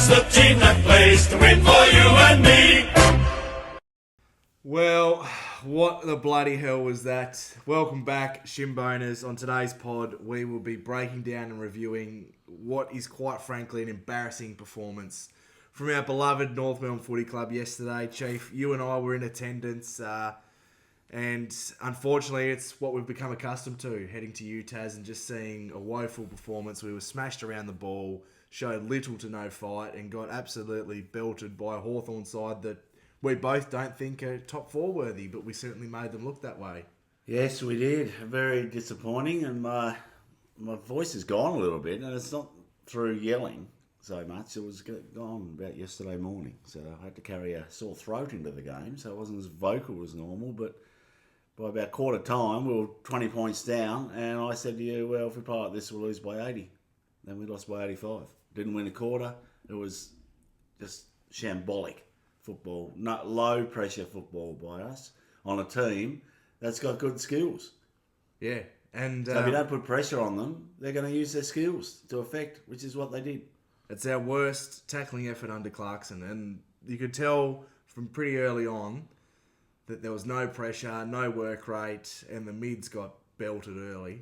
That's the team that plays to win for you and me. Well, what the bloody hell was that? Welcome back, Shimboners. On today's pod, we will be breaking down and reviewing what is quite frankly an embarrassing performance from our beloved North Melbourne Footy Club yesterday. Chief, you and I were in attendance, and unfortunately it's what we've become accustomed to, heading to UTAS and just seeing a woeful performance. We were smashed around the ball, showed little to no fight, and got absolutely belted by a Hawthorn side that we both don't think are top four worthy, but we certainly made them look that way. Yes, we did. Very disappointing, and my voice has gone a little bit, and it's not through yelling so much. It was gone about yesterday morning, so I had to carry a sore throat into the game, so I wasn't as vocal as normal, but by about quarter time, we were 20 points down, and I said to you, well, if we play like this, we'll lose by 80. Then we lost by 85. Didn't win a quarter. It was just shambolic football, not low pressure football by us on a team that's got good skills. Yeah, and so if you don't put pressure on them, they're going to use their skills to effect, which is what they did. It's our worst tackling effort under Clarkson, and you could tell from pretty early on that there was no pressure, no work rate, and the mids got belted early.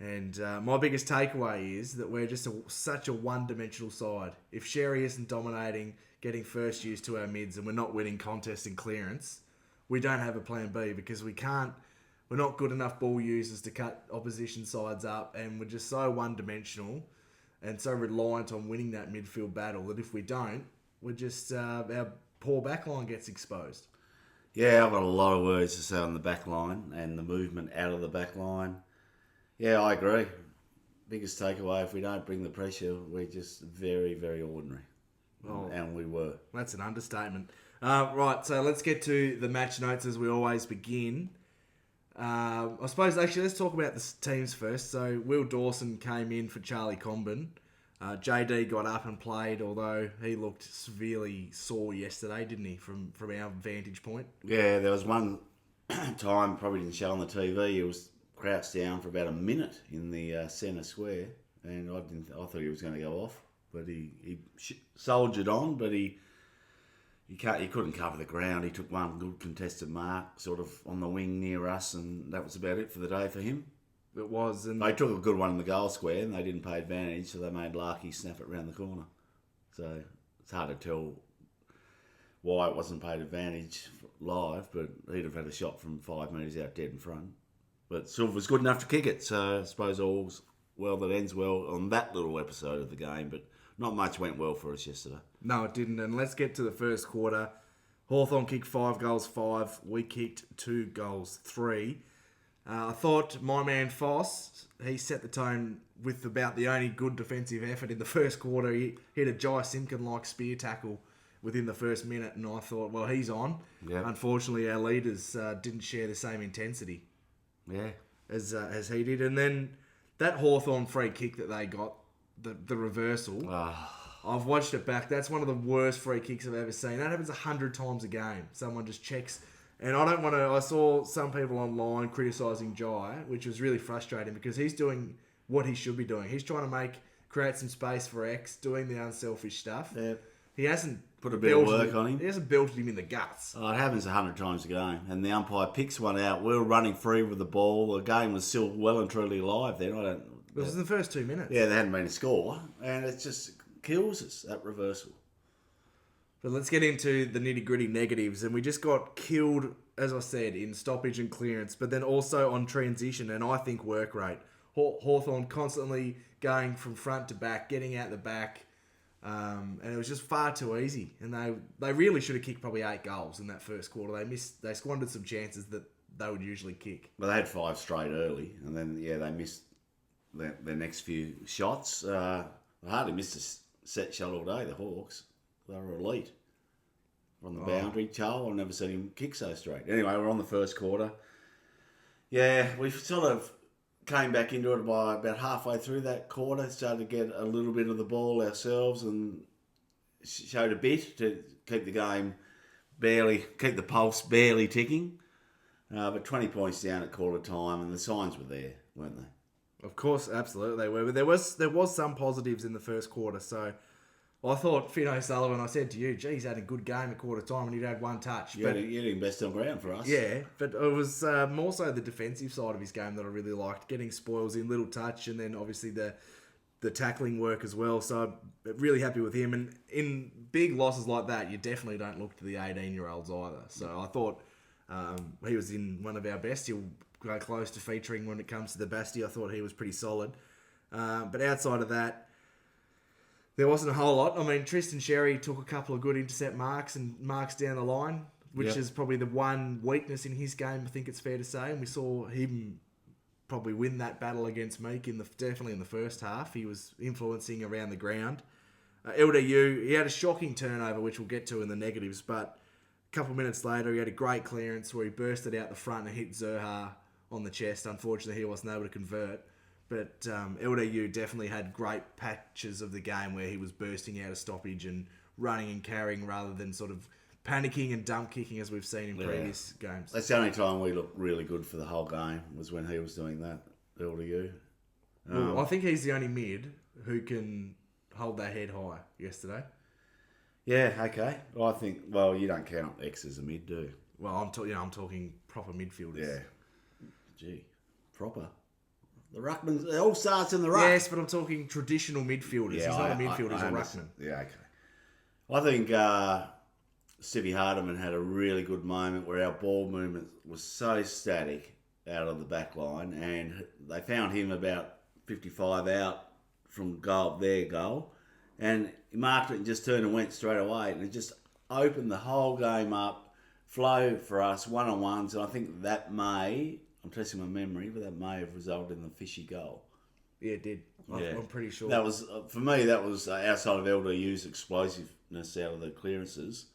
And my biggest takeaway is that we're just such a one-dimensional side. If Sherry isn't dominating, getting first use to our mids, and we're not winning contests and clearance, we don't have a plan B because we're not good enough ball users to cut opposition sides up, and we're just so one-dimensional and so reliant on winning that midfield battle that if we don't, we're just, our poor backline gets exposed. Yeah, I've got a lot of words to say on the back line and the movement out of the back line. Yeah, I agree. Biggest takeaway, if we don't bring the pressure, we're just very, very ordinary. Oh, and we were. That's an understatement. Right, so let's get to the match notes as we always begin. I suppose, actually, let's talk about the teams first. So Will Dawson came in for Charlie Comben. JD got up and played, although he looked severely sore yesterday, didn't he, from our vantage point? Yeah, there was one time, probably didn't show on the TV, he was crouched down for about a minute in the centre square, and I thought he was going to go off. But he soldiered on, but he couldn't cover the ground. He took one good contested mark sort of on the wing near us, and that was about it for the day for him. It was. And they took a good one in the goal square, and they didn't pay advantage, so they made Larky snap it round the corner. So it's hard to tell why it wasn't paid advantage live, but he'd have had a shot from 5 metres out dead in front. But Silver's good enough to kick it, so I suppose all's well that ends well on that little episode of the game, but not much went well for us yesterday. No, it didn't. And let's get to the first quarter. Hawthorn kicked 5 goals, 5. We kicked 2 goals, 3. I thought my man Foss, he set the tone with about the only good defensive effort in the first quarter. He hit a Jai Simpkin-like spear tackle within the first minute, and I thought, well, he's on. Yep. Unfortunately, our leaders didn't share the same intensity as he did. And then that Hawthorn free kick that they got, the reversal, I've watched it back. That's one of the worst free kicks I've ever seen. That happens 100 times a game. Someone just checks. And I don't want to... I saw some people online criticising Jai, which was really frustrating because he's doing what he should be doing. He's trying to create some space for X, doing the unselfish stuff. Yeah. He hasn't put a bit of work on him. He hasn't belted him in the guts. Oh, it happens 100 times a game. And the umpire picks one out. We were running free with the ball. The game was still well and truly alive then. It was in the first 2 minutes. Yeah, there hadn't been a score. And it just kills us, that reversal. But let's get into the nitty-gritty negatives. And we just got killed, as I said, in stoppage and clearance, but then also on transition and I think work rate. Hawthorn constantly going from front to back, getting out the back. And it was just far too easy. And they really should have kicked probably 8 goals in that first quarter. They squandered some chances that they would usually kick. Well, they had 5 straight early, and then, they missed their next few shots. They hardly missed a set shot all day, the Hawks. They were elite. On the boundary, Charles, I've never seen him kick so straight. Anyway, we're on the first quarter. Yeah, we sort of came back into it by about halfway through that quarter, started to get a little bit of the ball ourselves and showed a bit to keep the game keep the pulse barely ticking. But 20 points down at quarter time, and the signs were there, weren't they? Of course, absolutely they were. But there was some positives in the first quarter. So I thought Finn O'Sullivan, I said to you, he's had a good game at quarter time and he'd had one touch. You had him best on ground for us. Yeah, but it was more so the defensive side of his game that I really liked. Getting spoils in, little touch, and then obviously the tackling work as well. So I'm really happy with him. And in big losses like that, you definitely don't look to the 18-year-olds either. So I thought he was in one of our best. He'll go close to featuring when it comes to the Basti. I thought he was pretty solid. But outside of that, there wasn't a whole lot. I mean, Tristan Sherry took a couple of good intercept marks and marks down the line, which is probably the one weakness in his game, I think it's fair to say. And we saw him probably win that battle against Meek definitely in the first half. He was influencing around the ground. LDU, he had a shocking turnover, which we'll get to in the negatives, but a couple of minutes later, he had a great clearance where he bursted out the front and hit Zerha on the chest. Unfortunately, he wasn't able to convert. But LDU definitely had great patches of the game where he was bursting out of stoppage and running and carrying rather than sort of panicking and dump kicking as we've seen in previous games. That's the only time we looked really good for the whole game was when he was doing that, LDU. Well, I think he's the only mid who can hold that head high yesterday. Yeah, okay. Well, I think, you don't count X as a mid, do you? Well, I'm talking proper midfielders. Yeah. Gee, proper. The ruckman, it all starts in the ruck. Yes, but I'm talking traditional midfielders. He's not a midfielder, he's a ruckman. Yeah, okay. I think Stevie Hardiman had a really good moment where our ball movement was so static out of the back line, and they found him about 55 out from their goal, and he marked it and just turned and went straight away, and it just opened the whole game up, flow for us, one-on-ones, and I think that I'm testing my memory, but that may have resulted in the Fishy goal. Yeah, it did. I'm pretty sure. That was, for me, that was outside of LDU's explosiveness out of the clearances.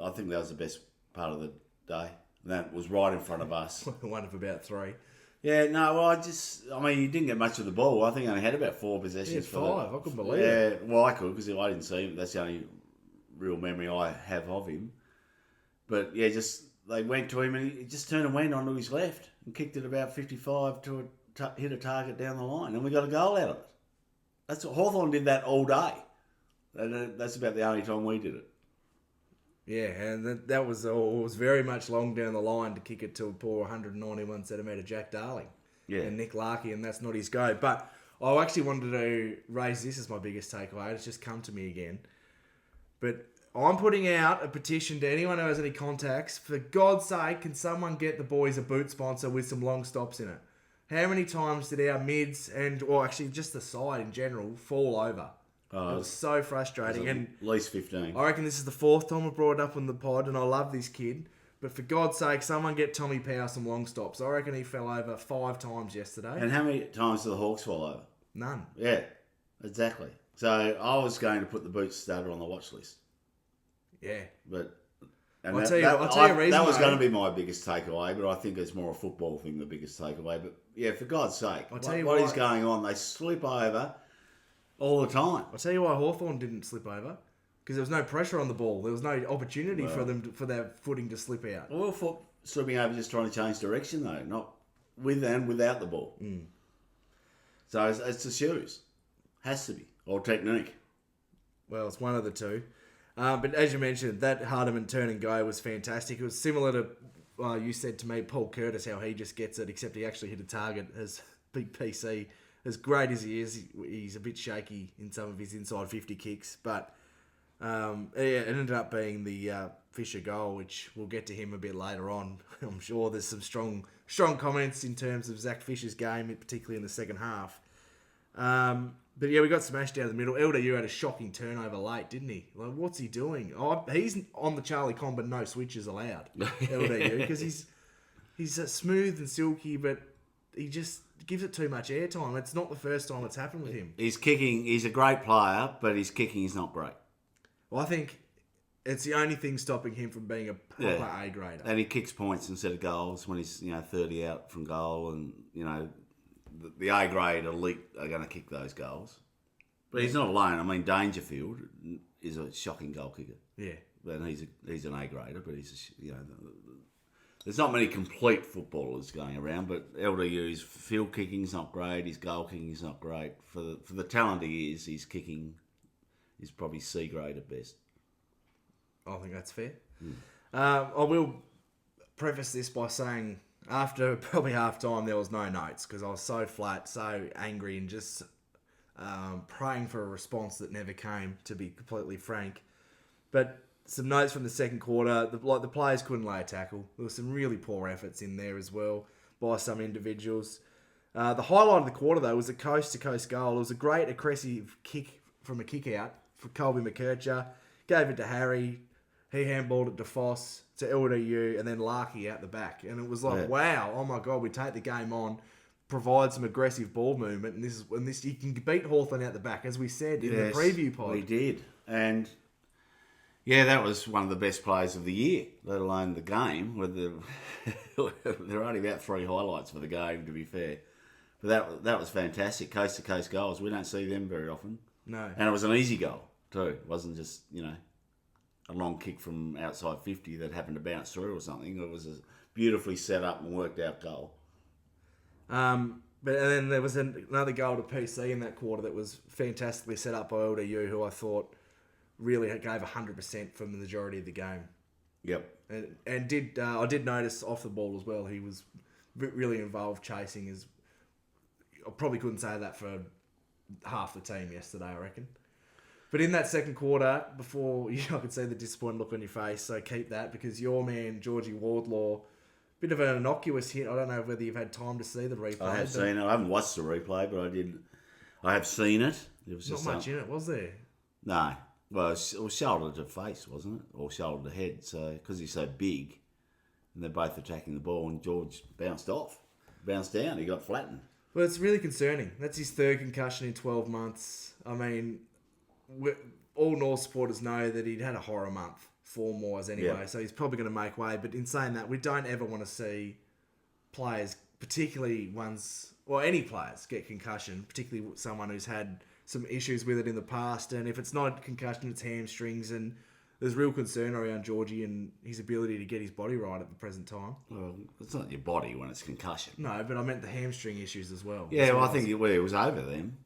I think that was the best part of the day. And that was right in front of us. One of about three. Yeah, no, he didn't get much of the ball. I think he only had about 4 possessions. He had 5, I couldn't believe it. Yeah, well, I could because I didn't see him. That's the only real memory I have of him. But yeah, they went to him and he just turned and went onto his left and kicked it about 55 to hit a target down the line. And we got a goal out of it. Hawthorn did that all day. That's about the only time we did it. Yeah, and that was very much long down the line to kick it to a poor 191 centimetre Jack Darling. Yeah. And Nick Larkey, and that's not his go. But I actually wanted to raise this as my biggest takeaway. It's just come to me again. But I'm putting out a petition to anyone who has any contacts. For God's sake, can someone get the boys a boot sponsor with some long stops in it? How many times did our mids or actually just the side in general fall over? It was so frustrating. And at least 15. I reckon this is the 4th time I brought it up on the pod, and I love this kid. But for God's sake, someone get Tommy Power some long stops. I reckon he fell over 5 times yesterday. And how many times did the Hawks fall over? None. Yeah, exactly. So I was going to put the boot starter on the watch list. Yeah. But I'll tell you a reason. That was going to be my biggest takeaway, but I think it's more a football thing, the biggest takeaway. But yeah, for God's sake, what is going on? They slip over all the time. I'll tell you why Hawthorn didn't slip over. Because there was no pressure on the ball. There was no opportunity for them for their footing to slip out. Well, slipping over just trying to change direction though, not with and without the ball. Mm. So it's the shoes. Has to be. Or technique. Well, it's one of the two. But as you mentioned, that Hardiman turn and go was fantastic. It was similar to, you said to me, Paul Curtis, how he just gets it, except he actually hit a target as big PC. As great as he is, he's a bit shaky in some of his inside 50 kicks. But it ended up being the Fisher goal, which we'll get to him a bit later on. I'm sure there's some strong comments in terms of Zach Fisher's game, particularly in the second half. But yeah, we got smashed down the middle. LDU had a shocking turnover late, didn't he? Like, what's he doing? He's on the Charlie Con, but no switches allowed. LDU, because he's smooth and silky, but he just gives it too much airtime. It's not the first time it's happened with him. He's kicking. He's a great player, but his kicking is not great. Well, I think it's the only thing stopping him from being a proper A grader. And he kicks points instead of goals when he's 30 out from goal, and the A grade elite are going to kick those goals. But he's not alone. I mean, Dangerfield is a shocking goal kicker. Yeah, and he's an A grader, but he's there's not many complete footballers going around. But LDU's field kicking's not great. His goal kicking's not great. For the talent he is, his kicking is probably C grade at best. I think that's fair. I will preface this by saying after probably half time there was no notes because I was so flat, so angry, and just praying for a response that never came, to be completely frank. But some notes from the second quarter, the players couldn't lay a tackle. There were some really poor efforts in there as well by some individuals. The highlight of the quarter, though, was a coast-to-coast goal. It was a great aggressive kick from a kick-out for Colby McKercher. Gave it to Harry. He handballed it to Foss, to LDU, and then Larkey out the back. And it was like, wow, oh my God, we take the game on, provide some aggressive ball movement, and this you can beat Hawthorn out the back, as we said in the preview pod. We did. And yeah, that was one of the best plays of the year, let alone the game. There are only about 3 highlights for the game, to be fair. But that was fantastic. Coast-to-coast goals. We don't see them very often. No. And it was an easy goal, too. It wasn't just, a long kick from outside 50 that happened to bounce through or something. It was a beautifully set up and worked out goal. But then there was another goal to PC in that quarter that was fantastically set up by LDU, who I thought really gave 100% from the majority of the game. Yep. And I did notice off the ball as well, he was really involved chasing. I probably couldn't say that for half the team yesterday, I reckon. But in that second quarter, before I could see the disappointed look on your face, so keep that, because your man, Georgie Wardlaw, bit of an innocuous hit. I don't know whether you've had time to see the replay. I have seen it. I haven't watched the replay, but I have seen it. It was not just much in it, was there? No. Well, it was shoulder to face, wasn't it? Or shoulder to head. So, because he's so big, and they're both attacking the ball, and George bounced down. He got flattened. Well, it's really concerning. That's his 3rd concussion in 12 months. I mean, all North supporters know that he'd had a horror month, form-wise anyway, so he's probably going to make way. But in saying that, we don't ever want to see players, particularly any players, get concussion, particularly someone who's had some issues with it in the past. And if it's not concussion, it's hamstrings, and there's real concern around Georgie and his ability to get his body right at the present time. Well, it's not your body when it's concussion. No, but I meant the hamstring issues as well. Yeah, well, I think it was over them.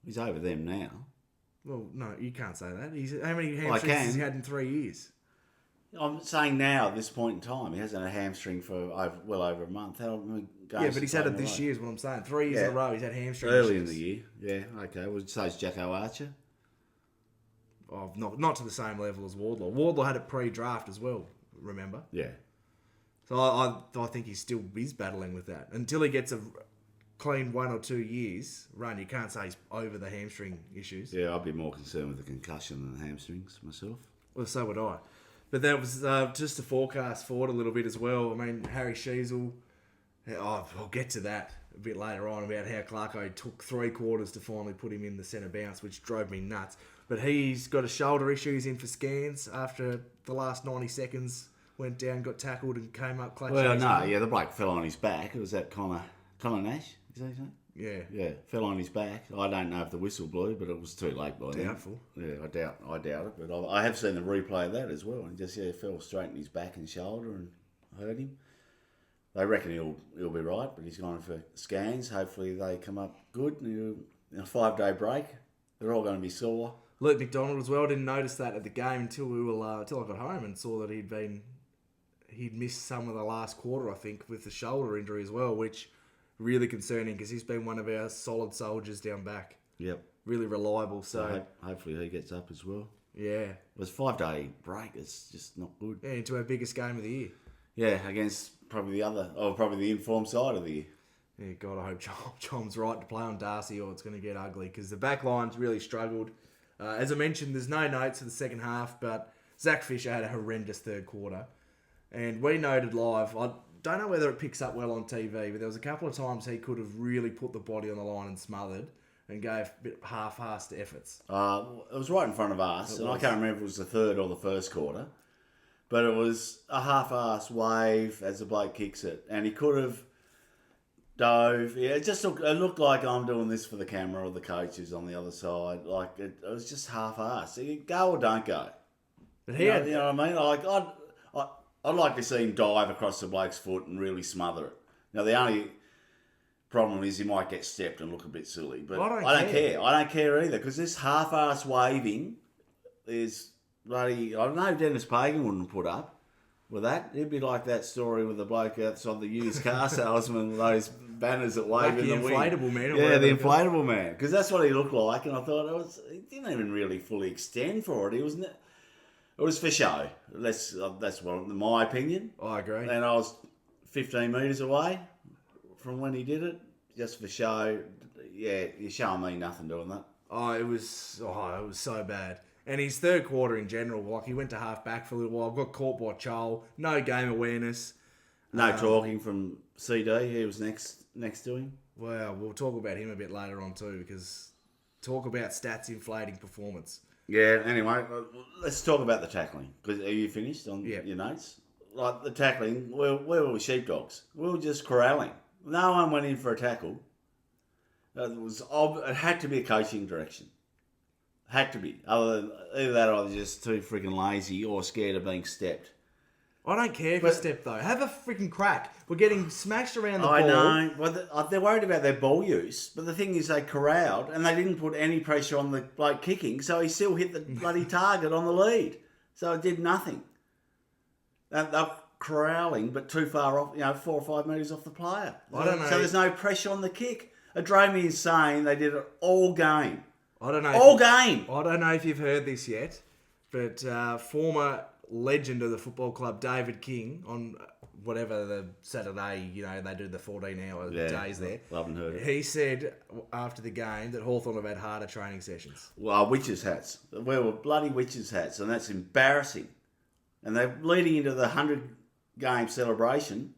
He's over them now. Well, no, you can't say that. How many hamstrings has he had in 3 years? I'm saying now, at this point in time, he hasn't had a hamstring for well over a month. Yeah, but he's had it this year, is what I'm saying. 3 years in a row, he's had hamstring early issues. in the year. Yeah, okay. Well, so is Jacko Archer. Oh, not to the same level as Wardlaw. Wardlaw had it pre-draft as well, remember? Yeah. So I think he still is battling with that. Until he gets a clean 1 or 2 years run, you can't say he's over the hamstring issues. Yeah, I'd be more concerned with the concussion than the hamstrings myself. Well, so would I. But that was just to forecast forward a little bit as well. I mean, Harry Sheasel, I'll get to that a bit later on about how Clarko took 3 quarters to finally put him in the centre bounce, which drove me nuts. But he's got a shoulder issue. He's in for scans after the last 90 seconds. Went down, got tackled, and came up clutching. Well, no, yeah, the bloke fell on his back. It was that Connor Nash, is that his name? Yeah. Yeah, fell on his back. I don't know if the whistle blew, but it was too late by then. Doubtful. Yeah, I doubt it. But I have seen the replay of that as well. And just, fell straight in his back and shoulder and hurt him. They reckon he'll be right, but he's gone for scans. Hopefully they come up good. In a 5-day break, they're all going to be sore. Luke McDonald as well. Didn't notice that at the game until I got home and saw that he'd missed some of the last quarter, I think, with the shoulder injury as well, which really concerning because he's been one of our solid soldiers down back. Yep. Really reliable. So hopefully he gets up as well. Yeah. It was a 5-day break. It's just not good. Yeah, into our biggest game of the year. Yeah, against probably the informed side of the year. Yeah, God, I hope Chom's right to play on Darcy or it's going to get ugly because the back line's really struggled. As I mentioned, there's no notes for the second half, but Zach Fisher had a horrendous third quarter. And we noted live, I don't know whether it picks up well on TV, but there was a couple of times he could have really put the body on the line and smothered and gave a bit half-assed efforts. It was right in front of us, and I can't remember if it was the third or the first quarter, but it was a half-assed wave as the bloke kicks it, and he could have dove. Yeah, it looked like I'm doing this for the camera or the coaches on the other side. Like it was just half-assed. So you go or don't go. But you know what I mean? Like I'd like to see him dive across the bloke's foot and really smother it. Now the only Problem is, he might get stepped and look a bit silly. But I don't care. I don't care either, because this half-ass waving is bloody... I know Dennis Pagan wouldn't put up with that. It'd be like that story with the bloke outside the used car salesman with those banners that wave in the wind. The inflatable man. Yeah, the inflatable man. Because that's what he looked like, and I thought he didn't even really fully extend for it. It was for show. That's my opinion. I agree. And I was 15 metres away from when he did it, just for show. Yeah, you're showing me nothing doing that. It was so bad. And his third quarter in general, like he went to half back for a little while, got caught by Chol, no game awareness. No talking from CD, he was next to him. Well, we'll talk about him a bit later on too, because talk about stats inflating performance. Yeah, anyway, let's talk about the tackling. Because are you finished on your notes? Like the tackling, where were we sheepdogs? We were just corralling. No one went in for a tackle. It had to be a coaching direction. Had to be. Either that or they're just too freaking lazy or scared of being stepped. I don't care if you step though. Have a freaking crack. We're getting smashed around the ball. I know. Well, they're worried about their ball use, but the thing is they corralled and they didn't put any pressure on the bloke kicking, so he still hit the bloody target on the lead. So it did nothing. They're corralling, but too far off, 4 or 5 metres off the player. I don't know. So there's no pressure on the kick. It drove me insane. They did it all game. I don't know. Game. I don't know if you've heard this yet, but former legend of the football club, David King, on whatever the Saturday, they do the 14-hour days there. Haven't heard it. He said after the game that Hawthorn have had harder training sessions. Well, witches' hats. We were bloody witches' hats, and that's embarrassing. And they're leading into the 100-game celebration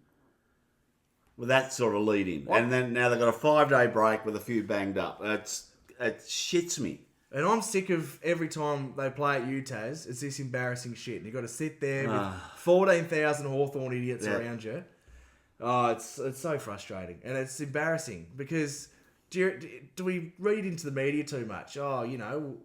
with that sort of lead in. And then now they've got a 5-day break with a few banged up. It shits me. And I'm sick of every time they play at UTAS, it's this embarrassing shit. And you've got to sit there with 14,000 Hawthorn idiots around you. Oh, it's so frustrating. And it's embarrassing because do we read into the media too much? Oh,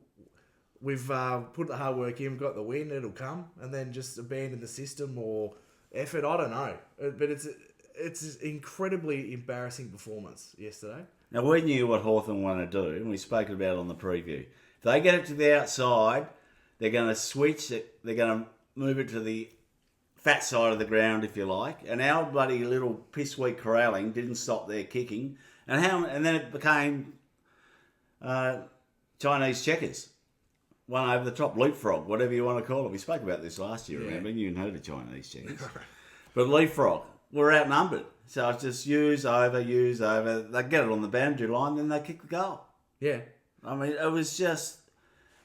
we've put the hard work in, we've got the win, it'll come. And then just abandon the system or effort. I don't know. But it's an incredibly embarrassing performance yesterday. Now, we knew what Hawthorn want to do, and we spoke about it on the preview. If they get it to the outside, they're going to switch it. They're going to move it to the fat side of the ground, if you like. And our bloody little piss-weak corralling didn't stop their kicking. And then it became Chinese checkers. One over the top, leapfrog, whatever you want to call it. We spoke about this last year, remember? You heard of Chinese checkers. But leapfrog, we're outnumbered. So it's just use over. They get it on the boundary line, then they kick the goal. Yeah. I mean, it was just...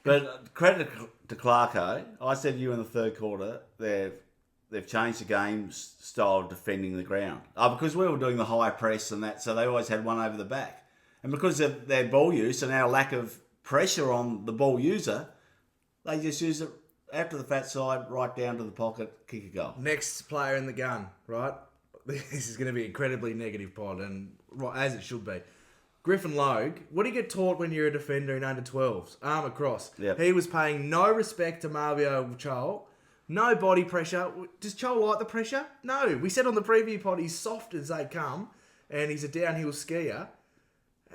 But credit to Clarko. I said to you in the third quarter, they've changed the game style of defending the ground. Because we were doing the high press and that, so they always had one over the back. And because of their ball use and our lack of pressure on the ball user, they just use it after the fat side, right down to the pocket, kick a goal. Next player in the gun, right? This is going to be incredibly negative pod, and as it should be. Griffin Logue, what do you get taught when you're a defender in under 12s? Arm across. Yep. He was paying no respect to Marvio Chol. No body pressure. Does Chol like the pressure? No. We said on the preview pod he's soft as they come, and he's a downhill skier.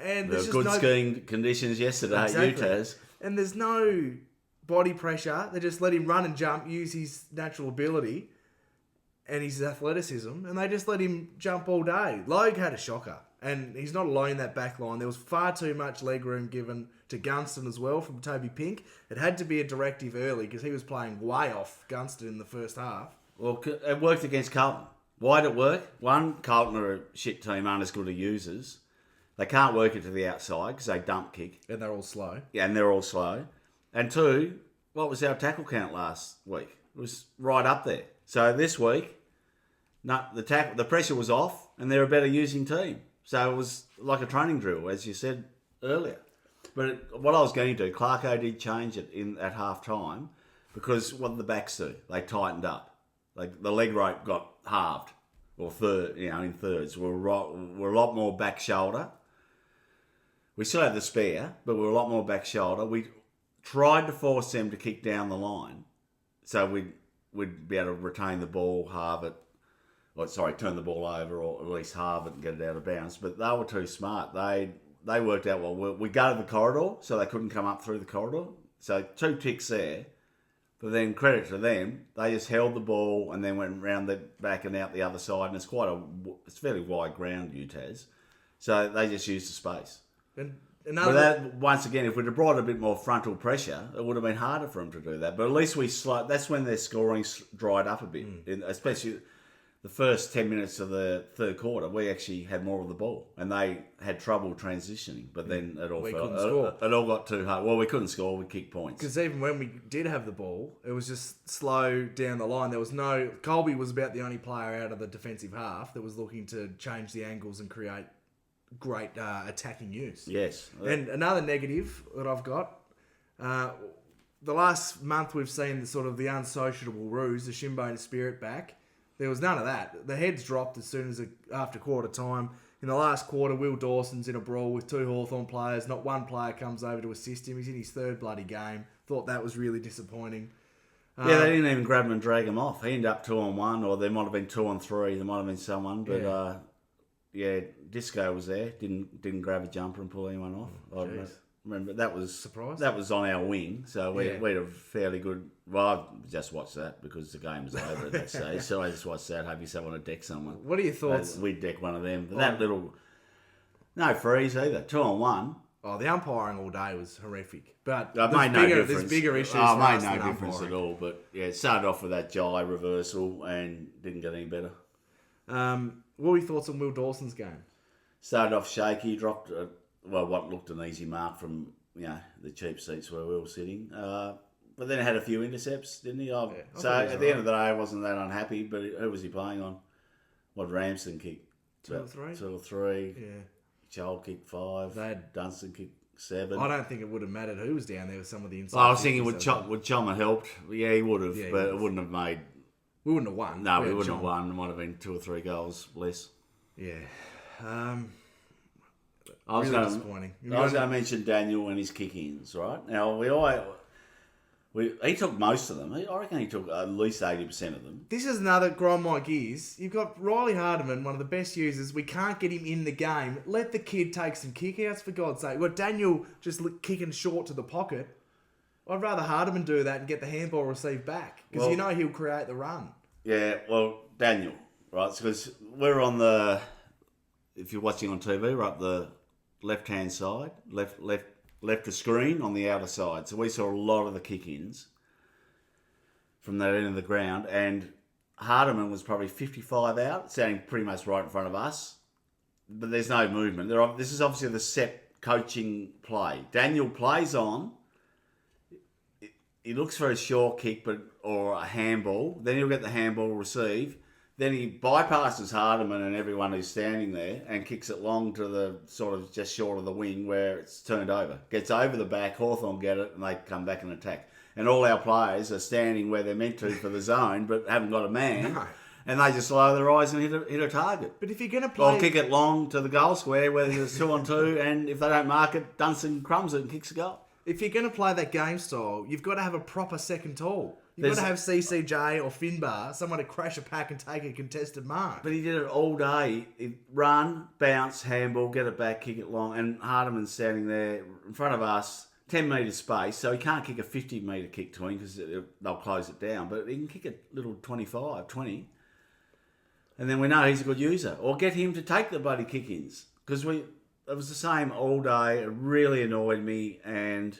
And there were good skiing conditions yesterday at UTAS. And there's no body pressure. They just let him run and jump, use his natural ability and his athleticism, and they just let him jump all day. Logue had a shocker, and he's not alone in that back line. There was far too much leg room given to Gunston as well from Toby Pink. It had to be a directive early because he was playing way off Gunston in the first half. Well, it worked against Carlton. Why did it work? One, Carlton are a shit team, aren't as good as users. They can't work it to the outside because they dump kick. And they're all slow. Yeah, and they're all slow. And two, what was our tackle count last week? It was right up there. So this week, the pressure was off, and they're a better using team. So it was like a training drill, as you said earlier. But what I was going to do, Clarko did change it at half time because what did the backs do? They tightened up. Like the leg rope got halved, or in thirds. We're a lot more back shoulder. We still had the spare, but we were a lot more back shoulder. We tried to force them to kick down the line, so we'd be able to retain the ball, halve it, turn the ball over or at least halve it and get it out of bounds. But they were too smart. They worked out, well, we gutted the corridor, so they couldn't come up through the corridor. So 2 ticks there. But then credit to them, they just held the ball and then went round the back and out the other side. And it's fairly wide ground, UTAS. So they just used the space. But that, once again, if we'd have brought a bit more frontal pressure, it would have been harder for them to do that. But at least that's when their scoring dried up a bit, especially the first 10 minutes of the third quarter. We actually had more of the ball, and they had trouble transitioning. But then it all got too hard. Well, we couldn't score. We kicked points. Because even when we did have the ball, it was just slow down the line. There was no... Colby was about the only player out of the defensive half that was looking to change the angles and create great attacking use. Yes. And another negative that I've got, the last month we've seen the unsociable ruse, the shinbone spirit back. There was none of that. The heads dropped as soon as after quarter time. In the last quarter, Will Dawson's in a brawl with 2 Hawthorn players. Not one player comes over to assist him. He's in his 3rd bloody game. Thought that was really disappointing. Yeah, they didn't even grab him and drag him off. He ended up 2-on-1, or there might have been 2-on-3. There might have been someone, but Disco was there. Didn't grab a jumper and pull anyone off. I remember that was surprised. That was on our wing, so we had a fairly good. Well, I just watched that because the game was over at that stage. So I just watched that. Hope you someone to deck someone. What are your thoughts? We'd deck one of them. But that little no freeze either. 2-on-1. Oh, the umpiring all day was horrific. But there's bigger issues. Oh, made no difference at all. But yeah, it started off with that jai reversal and didn't get any better. What were your thoughts on Will Dawson's game? Started off shaky, dropped what looked an easy mark from the cheap seats where we were sitting. But then had a few intercepts, didn't he? So at the end of the day, I wasn't that unhappy. But who was he playing on? What Ramsden kicked? 2 or 3? 2 or 3. Yeah. Joel kicked 5. Dunstan kicked 7. I don't think it would have mattered who was down there with some of the inside. I was thinking would Chom have helped? Yeah, he would have, but it wouldn't have made. We wouldn't have won. No, we wouldn't have won. It might have been 2 or 3 goals less. Yeah. Really disappointing. I was going to mention Daniel and his kick-ins, right? Now, he took most of them. I reckon he took at least 80% of them. This is another grind my gears. You've got Riley Hardiman, one of the best users. We can't get him in the game. Let the kid take some kick-outs, for God's sake. We've got Daniel just kicking short to the pocket. I'd rather Hardiman do that and get the handball received back. Because he'll create the run. Yeah, well, Daniel, right? Because we're on the... If you're watching on TV, we're up the left-hand side. Left the screen on the outer side. So we saw a lot of the kick-ins from that end of the ground. And Hardiman was probably 55 out, standing pretty much right in front of us. But there's no movement. This is obviously the set coaching play. Daniel plays on. He looks for a short kick or a handball. Then he'll get the handball receive. Then he bypasses Hardiman and everyone who's standing there and kicks it long to the sort of just short of the wing where it's turned over. Gets over the back, Hawthorn get it, and they come back and attack. And all our players are standing where they're meant to for the zone, but haven't got a man. No. And they just lower their eyes and hit a target. But if you're going to play... Or kick it long to the goal square where there's 2-on-2, and if they don't mark it, Dunstan crumbs it and kicks a goal. If you're going to play that game style, you've got to have a proper second tall. You've got to have CCJ or Finbar, someone to crash a pack and take a contested mark. But he did it all day. He'd run, bounce, handball, get it back, kick it long. And Hardiman's standing there in front of us, 10 metre space, so he can't kick a 50-metre kick to him because they'll close it down. But he can kick a little 25, 20. And then we know he's a good user. Or get him to take the bloody kick-ins. Because it was the same all day. It really annoyed me. And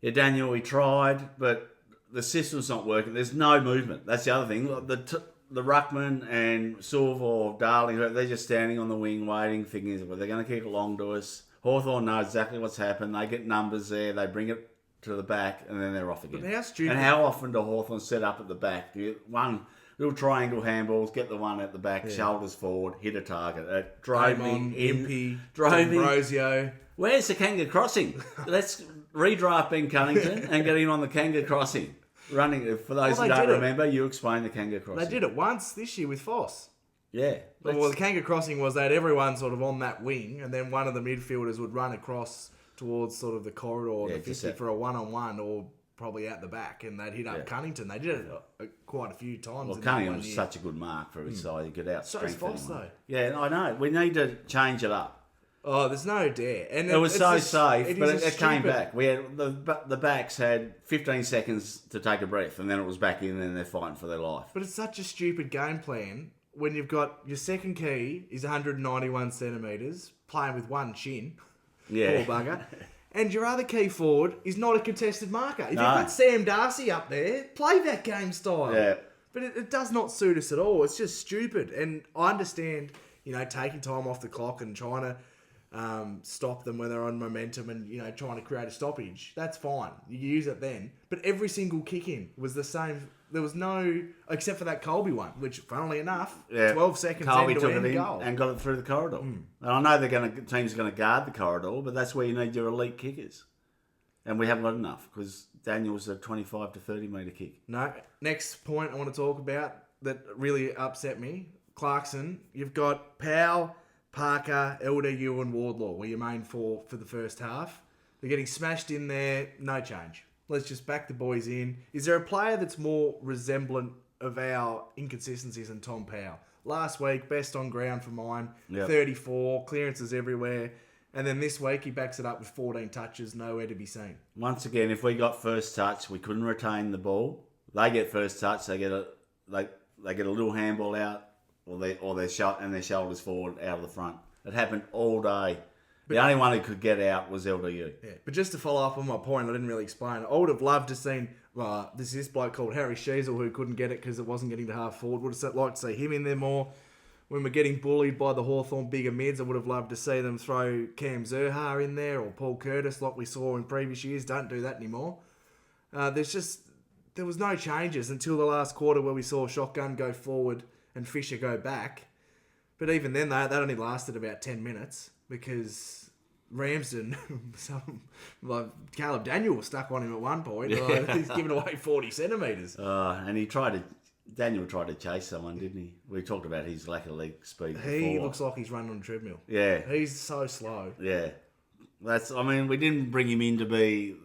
Daniel, he tried, but... the system's not working. There's no movement. That's the other thing. The ruckman and Silver or Darling, they're just standing on the wing waiting, thinking, well, they're going to kick it long to us. Hawthorn knows exactly what's happened. They get numbers there. They bring it to the back, and then they're off again. But how stupid. And how often do Hawthorn set up at the back? One little triangle handballs, get the one at the back, shoulders forward, hit a target. It drove me in. Ambrosio. Where's the Kanga crossing? Let's redraft Ben Cunnington and get him on the Kanga crossing. Running, for those who don't remember, you explain the Kanga crossing. They did it once this year with Foss. Yeah. Well, the Kanga crossing was that everyone sort of on that wing, and then one of the midfielders would run across towards sort of the corridor, the 50 for a one-on-one, or probably out the back, and they'd hit up Cunnington. They did it quite a few times. Well, Cunningham was such a good mark for his side. He could out So is strength Foss, anyone. though. Yeah, I know. We need to change it up. Oh, there's no dare. And It was so just, safe, but it came stupid- back. We had the backs had 15 seconds to take a breath, and then it was back in, and they're fighting for their life. But it's such a stupid game plan when you've got your second key is 191 centimetres, playing with one chin. Yeah. Poor bugger. And your other key forward is not a contested marker. If you've got Sam Darcy up there, play that game style. Yeah. But it does not suit us at all. It's just stupid. And I understand, taking time off the clock and trying to stop them when they're on momentum and, trying to create a stoppage. That's fine. You use it then. But every single kick in was the same. There was no, except for that Colby one, which, funnily enough, 12 seconds Colby end took to it end in goal. and got it through the corridor. And I know teams are going to guard the corridor, but that's where you need your elite kickers. And we haven't got enough because Daniel's a 25 to 30 metre kick. No. Next point I want to talk about that really upset me. Clarkson, you've got Powell, Parker, LDU and Wardlaw were your main four for the first half. They're getting smashed in there. No change. Let's just back the boys in. Is there a player that's more resemblant of our inconsistencies than Tom Powell? Last week, best on ground for mine, 34, clearances everywhere. And then this week, he backs it up with 14 touches, nowhere to be seen. Once again, if we got first touch, we couldn't retain the ball. They get first touch, they get a little handball out, or their shoulders forward out of the front. It happened all day. The only one who could get out was LDU. Yeah, but just to follow up on my point, I didn't really explain it. I would have loved to seen this bloke called Harry Sheasel who couldn't get it because it wasn't getting to half forward. Would have liked to see him in there more. When we're getting bullied by the Hawthorn bigger mids, I would have loved to see them throw Cam Zerha in there or Paul Curtis like we saw in previous years. Don't do that anymore. There was no changes until the last quarter where we saw Shotgun go forward and Fisher go back. But even then, that only lasted about 10 minutes because Ramsden, Caleb Daniel was stuck on him at one point. He's given away 40 centimetres. And Daniel tried to chase someone, didn't he? We talked about his lack of leg speed before. He looks like he's running on a treadmill. Yeah. He's so slow. Yeah. We didn't bring him in to be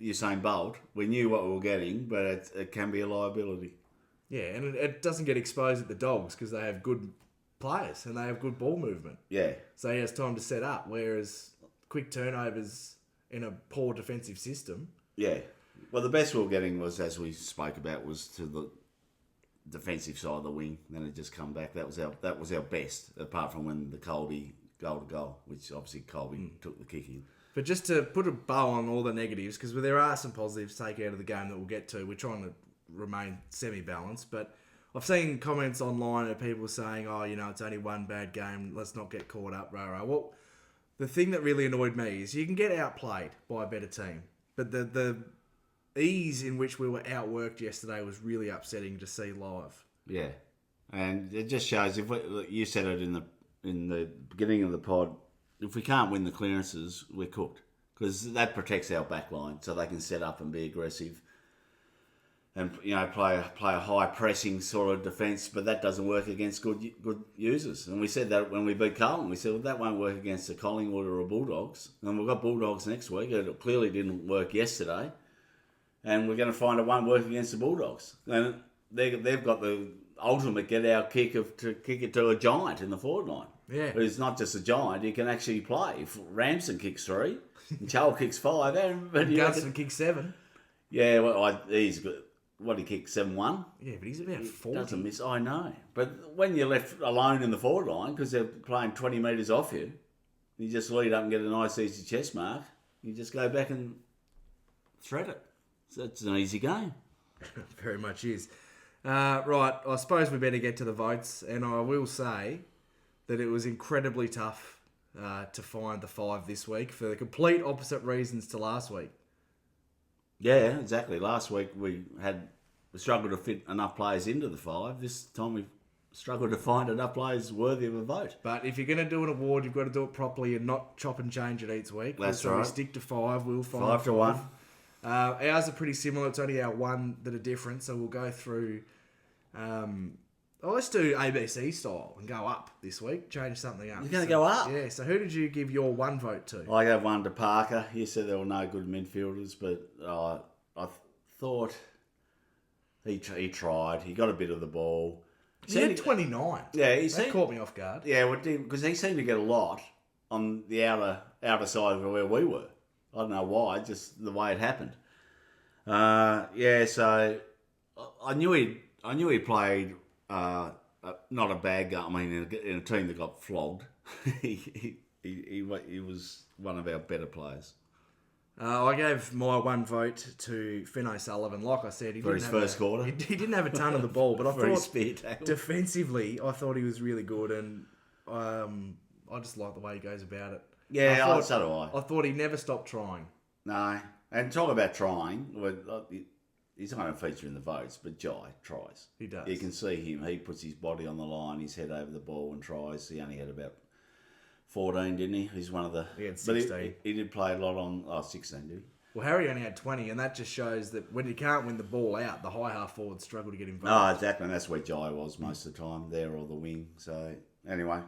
Usain Bolt. We knew what we were getting, but it can be a liability. Yeah, and it doesn't get exposed at the Dogs because they have good players and they have good ball movement. Yeah. So he has time to set up, whereas quick turnovers in a poor defensive system. Yeah. Well, the best we were getting was, as we spoke about, was to the defensive side of the wing. Then it just come back. That was our best, apart from when the Colby goal to goal, which obviously Colby took the kick in. But just to put a bow on all the negatives, because there are some positives to take out of the game that we'll get to. We're trying to remain semi-balanced, but I've seen comments online of people saying, it's only one bad game, let's not get caught up, rah. Well, the thing that really annoyed me is you can get outplayed by a better team, but the ease in which we were outworked yesterday was really upsetting to see live. Yeah, and it just shows, you said it in the beginning of the pod, if we can't win the clearances, we're cooked, because that protects our back line so they can set up and be aggressive and play a high pressing sort of defence, but that doesn't work against good users. And we said that when we beat Carlton, we said, well, that won't work against a Collingwood or a Bulldogs. And we've got Bulldogs next week. It clearly didn't work yesterday, and we're going to find it won't work against the Bulldogs. And they've got the ultimate get-out kick to kick it to a giant in the forward line. Yeah, but it's not just a giant; he can actually play. If Ramsden kicks 3, and Chol kicks 5, and Gunston kicks 7. Yeah, well, he's good. What, he kicked 7-1? Yeah, but he's about 40. Doesn't miss, I know. But when you're left alone in the forward line, because they're playing 20 metres off you, you just lead up and get a nice easy chest mark. You just go back and thread it. So it's an easy game. Very much is. Right, I suppose we better get to the votes. And I will say that it was incredibly tough to find the 5 this week for the complete opposite reasons to last week. Yeah, exactly. Last week we struggled to fit enough players into the 5. This time we've struggled to find enough players worthy of a vote. But if you're going to do an award, you've got to do it properly and not chop and change it each week. That's so right. We stick to 5. We'll find 5 to 1. Ours are pretty similar. It's only our 1 that are different. So we'll go through. Let's do ABC style and go up this week. Change something up. You're going to go up? Yeah. So who did you give your 1 vote to? I gave 1 to Parker. You said there were no good midfielders, but thought he tried. He got a bit of the ball. He had 29. Yeah, that caught me off guard. Yeah, because he seemed to get a lot on the outer side of where we were. I don't know why, just the way it happened. So I knew he played not a bad game. I mean, in a team that got flogged, he was one of our better players. I gave my one vote to Finn O'Sullivan. Like I said, For his first quarter. He didn't have a ton of the ball, but I For his thought spear tackle. defensively, I thought he was really good, and I just like the way he goes about it. Yeah, so do I. I thought he never stopped trying. No, and talk about trying. He's not going to feature in the votes, but Jai tries. He does. You can see him. He puts his body on the line, his head over the ball, and tries. He only had about 14, didn't he? He's one of the... He had 16. But he did play a lot on... 16, did he? Well, Harry only had 20, and that just shows that when you can't win the ball out, the high half forwards struggle to get involved. Oh, exactly. And that's where Jai was most of the time, there or the wing. So, anyway,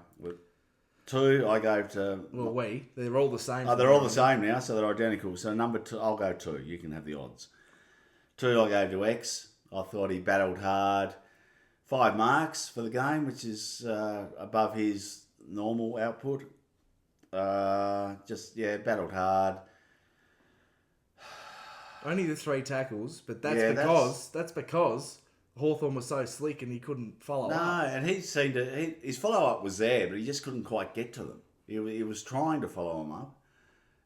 2 I gave to... Well, they're all the same. Oh, they're all the same now, so they're identical. So, number 2, I'll go 2. You can have the odds. 2 I gave to X. I thought he battled hard. 5 marks for the game, which is above his normal output. Battled hard. Only the 3 tackles, but that's because Hawthorn was so slick and he couldn't follow up. No, and he seemed to... his follow-up was there, but he just couldn't quite get to them. He was trying to follow them up.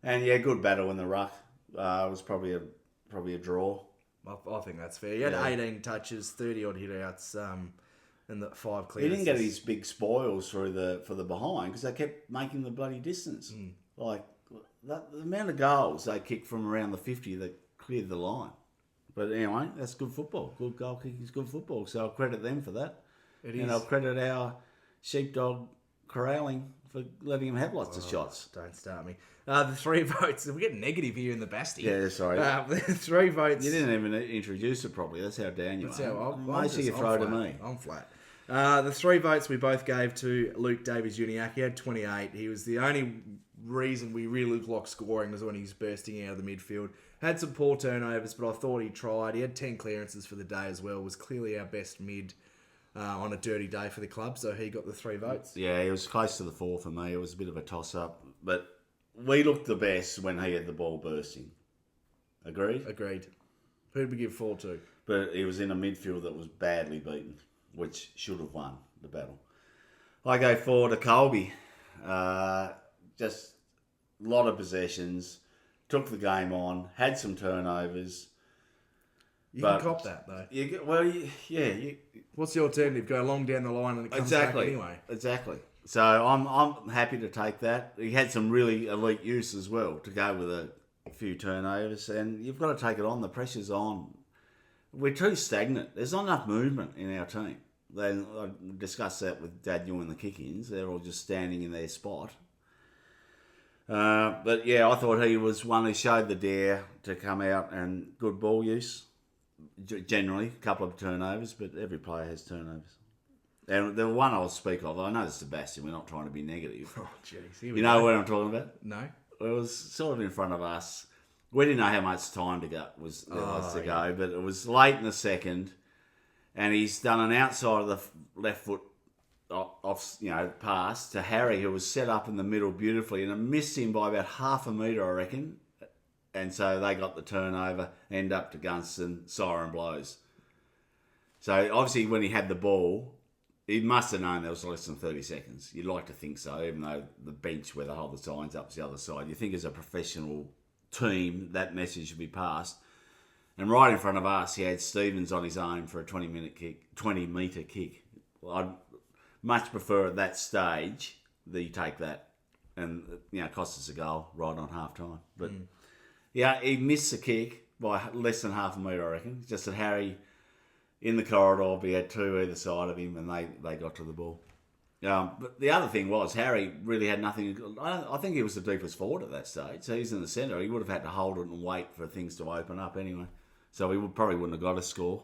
And, good battle in the ruck. It was probably a draw. I think that's fair. He had 18 touches, 30-odd hit-outs, and the 5 clearances. He didn't get his big spoils for the behind because they kept making the bloody distance. Like, the amount of goals they kicked from around the 50 that cleared the line. But anyway, that's good football. Good goal kicking is good football. So I'll credit them for that. And I'll credit our sheepdog corralling for letting him have lots of shots. Don't start me. The 3 votes. We're getting negative here in the Basti. Yeah, sorry. The 3 votes. You didn't even introduce it properly. That's how down you are. Most of you throw to me. I'm flat. The 3 votes we both gave to Luke Davies-Uniacke. He had 28. He was the only reason we really looked like scoring was when he was bursting out of the midfield. Had some poor turnovers, but I thought he tried. He had 10 clearances for the day as well. Was clearly our best mid on a dirty day for the club, so he got the 3 votes. Yeah, he was close to the 4 for me. It was a bit of a toss-up, but we looked the best when he had the ball bursting. Agreed? Agreed. Who did we give 4 to? But he was in a midfield that was badly beaten, which should have won the battle. I go 4 to Colby. Just a lot of possessions. Took the game on. Had some turnovers. You can cop that, though. What's the alternative? Go long down the line and it comes back anyway. Exactly. So I'm happy to take that. He had some really elite use as well to go with a few turnovers, and you've got to take it on. The pressure's on. We're too stagnant. There's not enough movement in our team. I discussed that with Dad doing the kick-ins. They're all just standing in their spot. But yeah, I thought he was one who showed the dare to come out and good ball use. Generally, a couple of turnovers, but every player has turnovers. And the one I'll speak of, I know it's Sebastian, we're not trying to be negative. Oh, jeez. You know what I'm talking about? No. It was sort of in front of us. We didn't know how much time to go but it was late in the second, and he's done an outside of the left foot off, pass to Harry, who was set up in the middle beautifully, and it missed him by about half a metre, I reckon. And so they got the turnover, end up to Gunston, siren blows. So obviously when he had the ball, he must have known there was less than 30 seconds. You'd like to think so, even though the bench where they hold the signs up is the other side. You think as a professional team, that message should be passed. And right in front of us, he had Stevens on his own for a 20-metre kick. Well, I'd much prefer at that stage that you take that. And, it cost us a goal right on half-time. But, he missed the kick by less than half a metre, I reckon. Just that Harry, in the corridor, he had 2 either side of him, and they got to the ball. But the other thing was, Harry really had nothing. I think he was the deepest forward at that stage. So he's in the centre. He would have had to hold it and wait for things to open up anyway. So he probably wouldn't have got a score.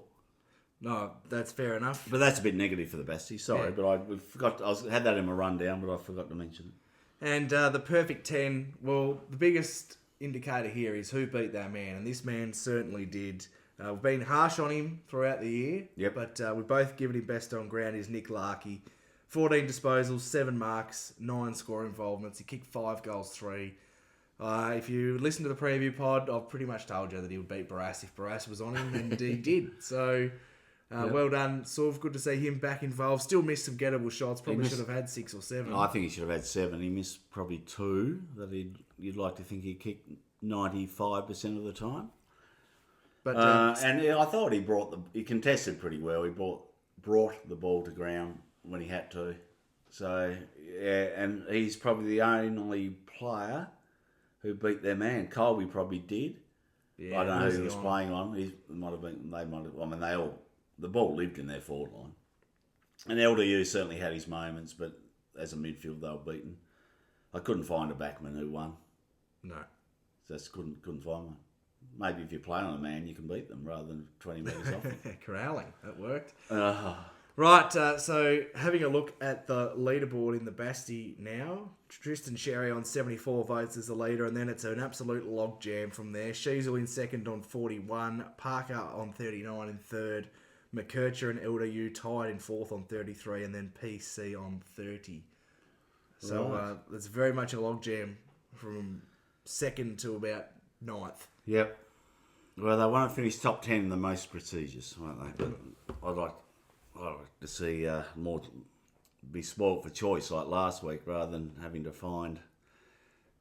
No, that's fair enough. But that's a bit negative for the Bestie. Sorry, but I forgot. had that in my rundown, but I forgot to mention it. And the perfect 10. Well, the biggest indicator here is who beat that man, and this man certainly did. We've been harsh on him throughout the year. Yep. But we've both given him best on ground. Is Nick Larkey. 14 disposals, 7 marks, 9 score involvements. He kicked 5 goals, 3. If you listen to the preview pod, I've pretty much told you that he would beat Barras if Barras was on him, and he did. So, well done, Sorv. Good to see him back involved. Still missed some gettable shots. Probably should have had 6 or 7. I think he should have had 7. He missed probably 2 that you'd like to think he kicked 95% of the time. But and I thought he contested pretty well. He brought the ball to ground when he had to. So, yeah, and he's probably the only player who beat their man. Colby probably did. Yeah, I don't know who he was playing on. The ball lived in their forward line. And LDU certainly had his moments, but as a midfield they were beaten. I couldn't find a backman who won. No. Just couldn't find one. Maybe if you play on a man, you can beat them rather than 20 metres off them. Corralling. That worked. Right, so having a look at the leaderboard in the Basti now. Tristan Sherry on 74 votes as the leader, and then it's an absolute logjam from there. Sheasel in second on 41, Parker on 39 in third, McKercher and LDU tied in fourth on 33, and then PC on 30. So it's very much a logjam from second to about ninth. Yep. Well, they won't finish top 10 in the most prestigious, won't they? But I'd like to see more be spoilt for choice like last week rather than having to find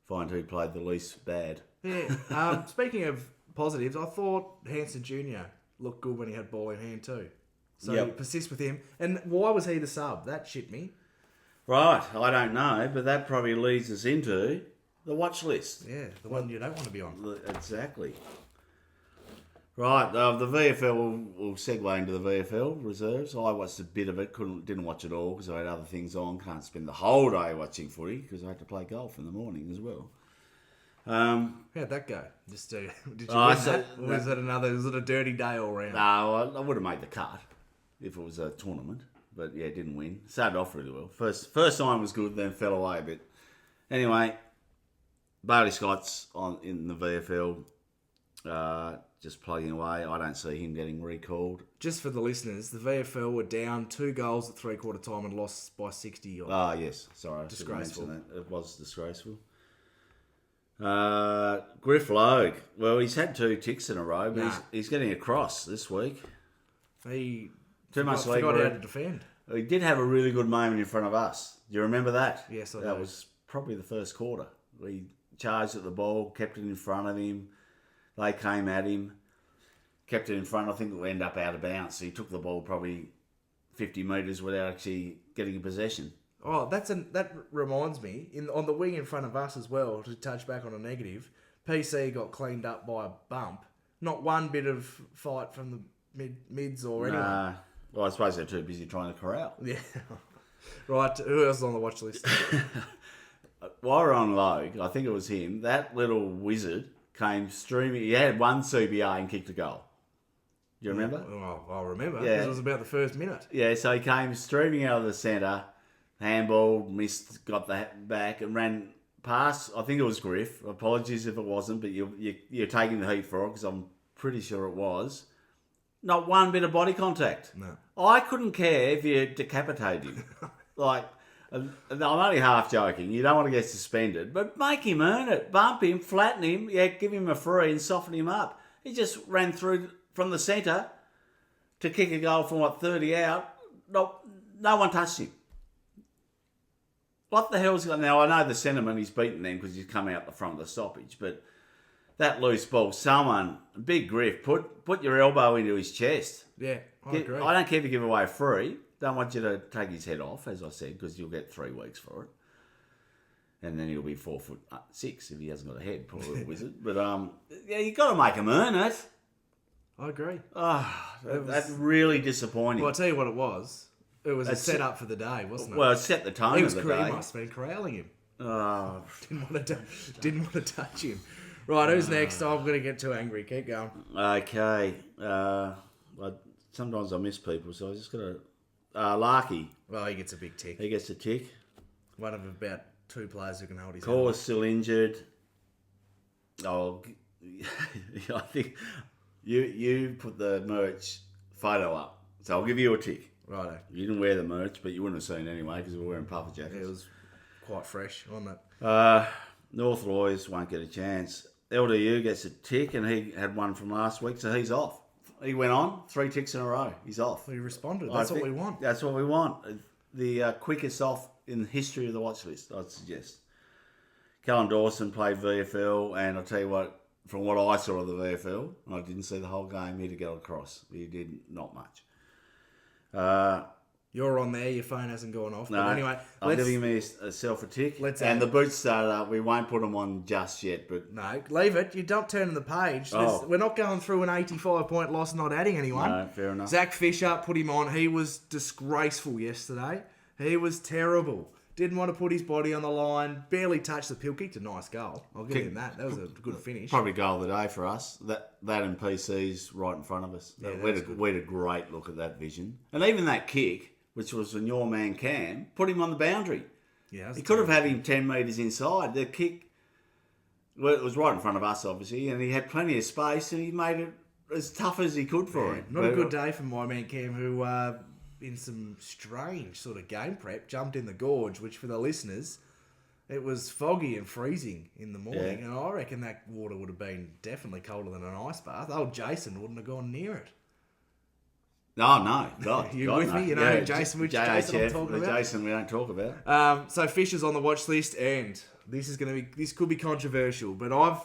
who played the least bad. Yeah. Speaking of positives, I thought Hanson Jr. looked good when he had ball in hand too. So persist with him. And why was he the sub? That shit me. Right. I don't know, but that probably leads us into the watch list. Yeah, the one you don't want to be on. Exactly. Right, the VFL, we'll segue into the VFL reserves. I watched a bit of it, didn't watch it all because I had other things on. Can't spend the whole day watching footy because I had to play golf in the morning as well. How'd that go? Did you win that? Or was it a dirty day all round? No, I would have made the cut if it was a tournament, but yeah, didn't win. Started off really well. First time was good, then fell away a bit. Anyway, Bailey Scott's in the VFL. Just plugging away. I don't see him getting recalled. Just for the listeners, the VFL were down 2 goals at three-quarter time and lost by 60. Yes. Sorry. Disgraceful. That. It was disgraceful. Griff Logue. Well, he's had 2 ticks in a row, but he's getting a cross this week. He forgot how to defend. He did have a really good moment in front of us. Do you remember that? Yes, I do. That was probably the first quarter. We charged at the ball, kept it in front of him. They came at him, kept it in front. I think it would end up out of bounds. So he took the ball probably 50 metres without actually getting a possession. Oh, that reminds me, on the wing in front of us as well, to touch back on a negative, PC got cleaned up by a bump. Not one bit of fight from the mids or anyone. Well, I suppose they're too busy trying to corral. Yeah. Right, who else is on the watch list? While we're on Logue, I think it was him, that little wizard came streaming. He had 1 CBA and kicked a goal. Do you remember? Oh, I remember. Yeah. It was about the first minute. Yeah, so he came streaming out of the centre, handball, missed, got the back and ran past, I think it was Griff. Apologies if it wasn't, but you're taking the heat for it because I'm pretty sure it was. Not one bit of body contact. No. I couldn't care if you decapitated him. I'm only half joking. You don't want to get suspended, but make him earn it. Bump him, flatten him, give him a free and soften him up. He just ran through from the centre to kick a goal from 30 out. No one touched him. What the hell's going on? Now, I know the sentiment he's beaten them because he's come out the front of the stoppage, but that loose ball, big Griff, put your elbow into his chest. Yeah, I agree. I don't care if you give away a free. Don't want you to take his head off, as I said, because you'll get 3 weeks for it. And then he'll be 4'6" if he hasn't got a head, poor little wizard. But you got to make him earn it. I agree. That's really disappointing. Well, I'll tell you what it was. It was a set-up for the day, wasn't it? Well, it set the tone of the day. He must have been corralling him. Oh. Didn't want to touch him. Right, who's next? I'm going to get too angry. Keep going. Okay. Sometimes I miss people, so I just got to... Larky. Well, he gets a big tick. He gets a tick. One of about 2 players who can hold his Cor's still injured. I think You put the merch photo up, so I'll give you a tick. Righto. You didn't wear the merch, but you wouldn't have seen it anyway because we were wearing puffer jackets. It was quite fresh, wasn't it? North Loyes won't get a chance. LDU gets a tick, and he had one from last week, so he's off. He went on 3 ticks in a row. He's off. We responded. That's what we want. That's what we want. The quickest off in the history of the watch list, I'd suggest. Callum Dawson played VFL, and I'll tell you what, from what I saw of the VFL, and I didn't see the whole game, he did go across. He did not much. You're on there. Your phone hasn't gone off. No, But anyway, I'm giving me a self a tick. and the boots started up. We won't put them on just yet, but no, leave it. You don't turn the page. We're not going through an 85-point loss, not adding anyone. no, fair enough. Zach Fisher, put him on. He was disgraceful yesterday. He was terrible. Didn't want to put his body on the line. Barely touched the pill. Kicked a nice goal. I'll give him that. That was a good finish. Probably goal of the day for us. That and PC's right in front of us. Yeah, we had a great look at that vision. And even that kick, which was from your man Cam, put him on the boundary. Yeah, he could have had him 10 metres inside. The kick, well, it was right in front of us, obviously, and he had plenty of space, and he made it as tough as he could for him. Not a good day for my man Cam, who, in some strange sort of game prep, jumped in the gorge, which for the listeners, it was foggy and freezing in the morning, and I reckon that water would have been definitely colder than an ice bath. Old Jason wouldn't have gone near it. Oh, no. God, You God, with no. me? You know Jason, which Jason I'm JHF, talking the about? Jason we don't talk about. So Fisher's on the watch list, and this could be controversial, but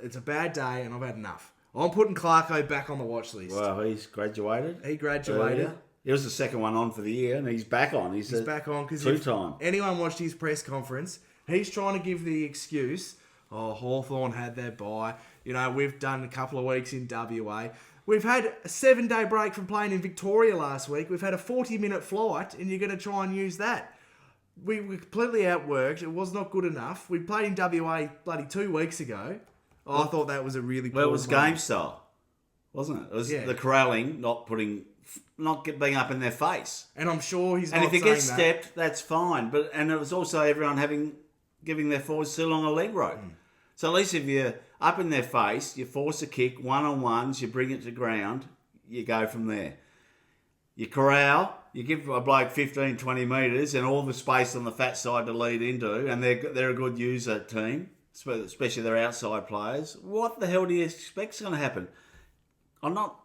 it's a bad day, and I've had enough. I'm putting Clarko back on the watch list. Well, he's graduated. He graduated. Earlier. He was the second one on for the year, and he's back on. He's back on because two-time. Anyone watched his press conference, he's trying to give the excuse, Hawthorn had their bye. You know, we've done a couple of weeks in WA. We've had a 7-day break from playing in Victoria last week. We've had a 40-minute flight, and you're going to try and use that. We were completely outworked. It was not good enough. We played in WA bloody 2 weeks ago. I thought that was a really cool Well, it was moment. game style, wasn't it? It was the corralling, not being up in their face. And I'm sure he's And not if he saying gets that. stepped, that's fine. And it was also everyone giving their forwards too long a leg rope. So at least if you're up in their face, you force a kick, one-on-ones, you bring it to ground, you go from there. You corral, you give a bloke 15, 20 metres and all the space on the fat side to lead into, and they're a good user team, especially their outside players. What the hell do you expect's going to happen? I'm not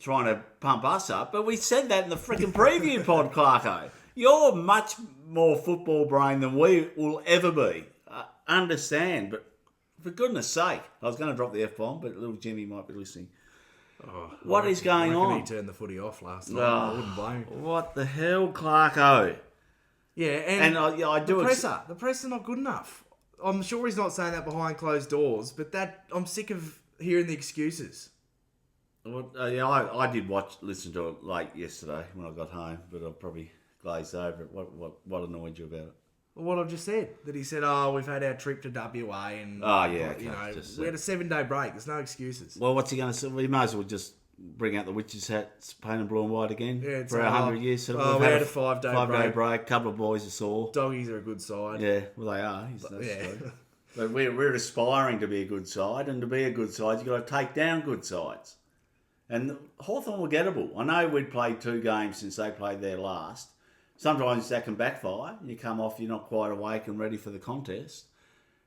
trying to pump us up, but we said that in the freaking preview pod, Clarko. You're much more football brain than we will ever be. Understand, but for goodness sake, I was going to drop the F-bomb, but little Jimmy might be listening. What is going on? He turned the footy off last night. I wouldn't blame him. What the hell, Clarko? Yeah, and I do. The presser not good enough. I'm sure he's not saying that behind closed doors, but I'm sick of hearing the excuses. I did listen to it late yesterday when I got home, but I probably glazed over it. What annoyed you about it? What I've just said, that he said, we've had our trip to WA and we had a 7-day break. There's no excuses. Well, what's he going to say? We might as well just bring out the witch's hats, paint and blue and white again for our 100 years. So we had a 5-day break. A couple of boys are sore. Doggies are a good side. Yeah, well they are. But we're aspiring to be a good side, and to be a good side, you've got to take down good sides. And Hawthorn were gettable. I know we'd played 2 games since they played their last. Sometimes that can backfire. You come off, you're not quite awake and ready for the contest.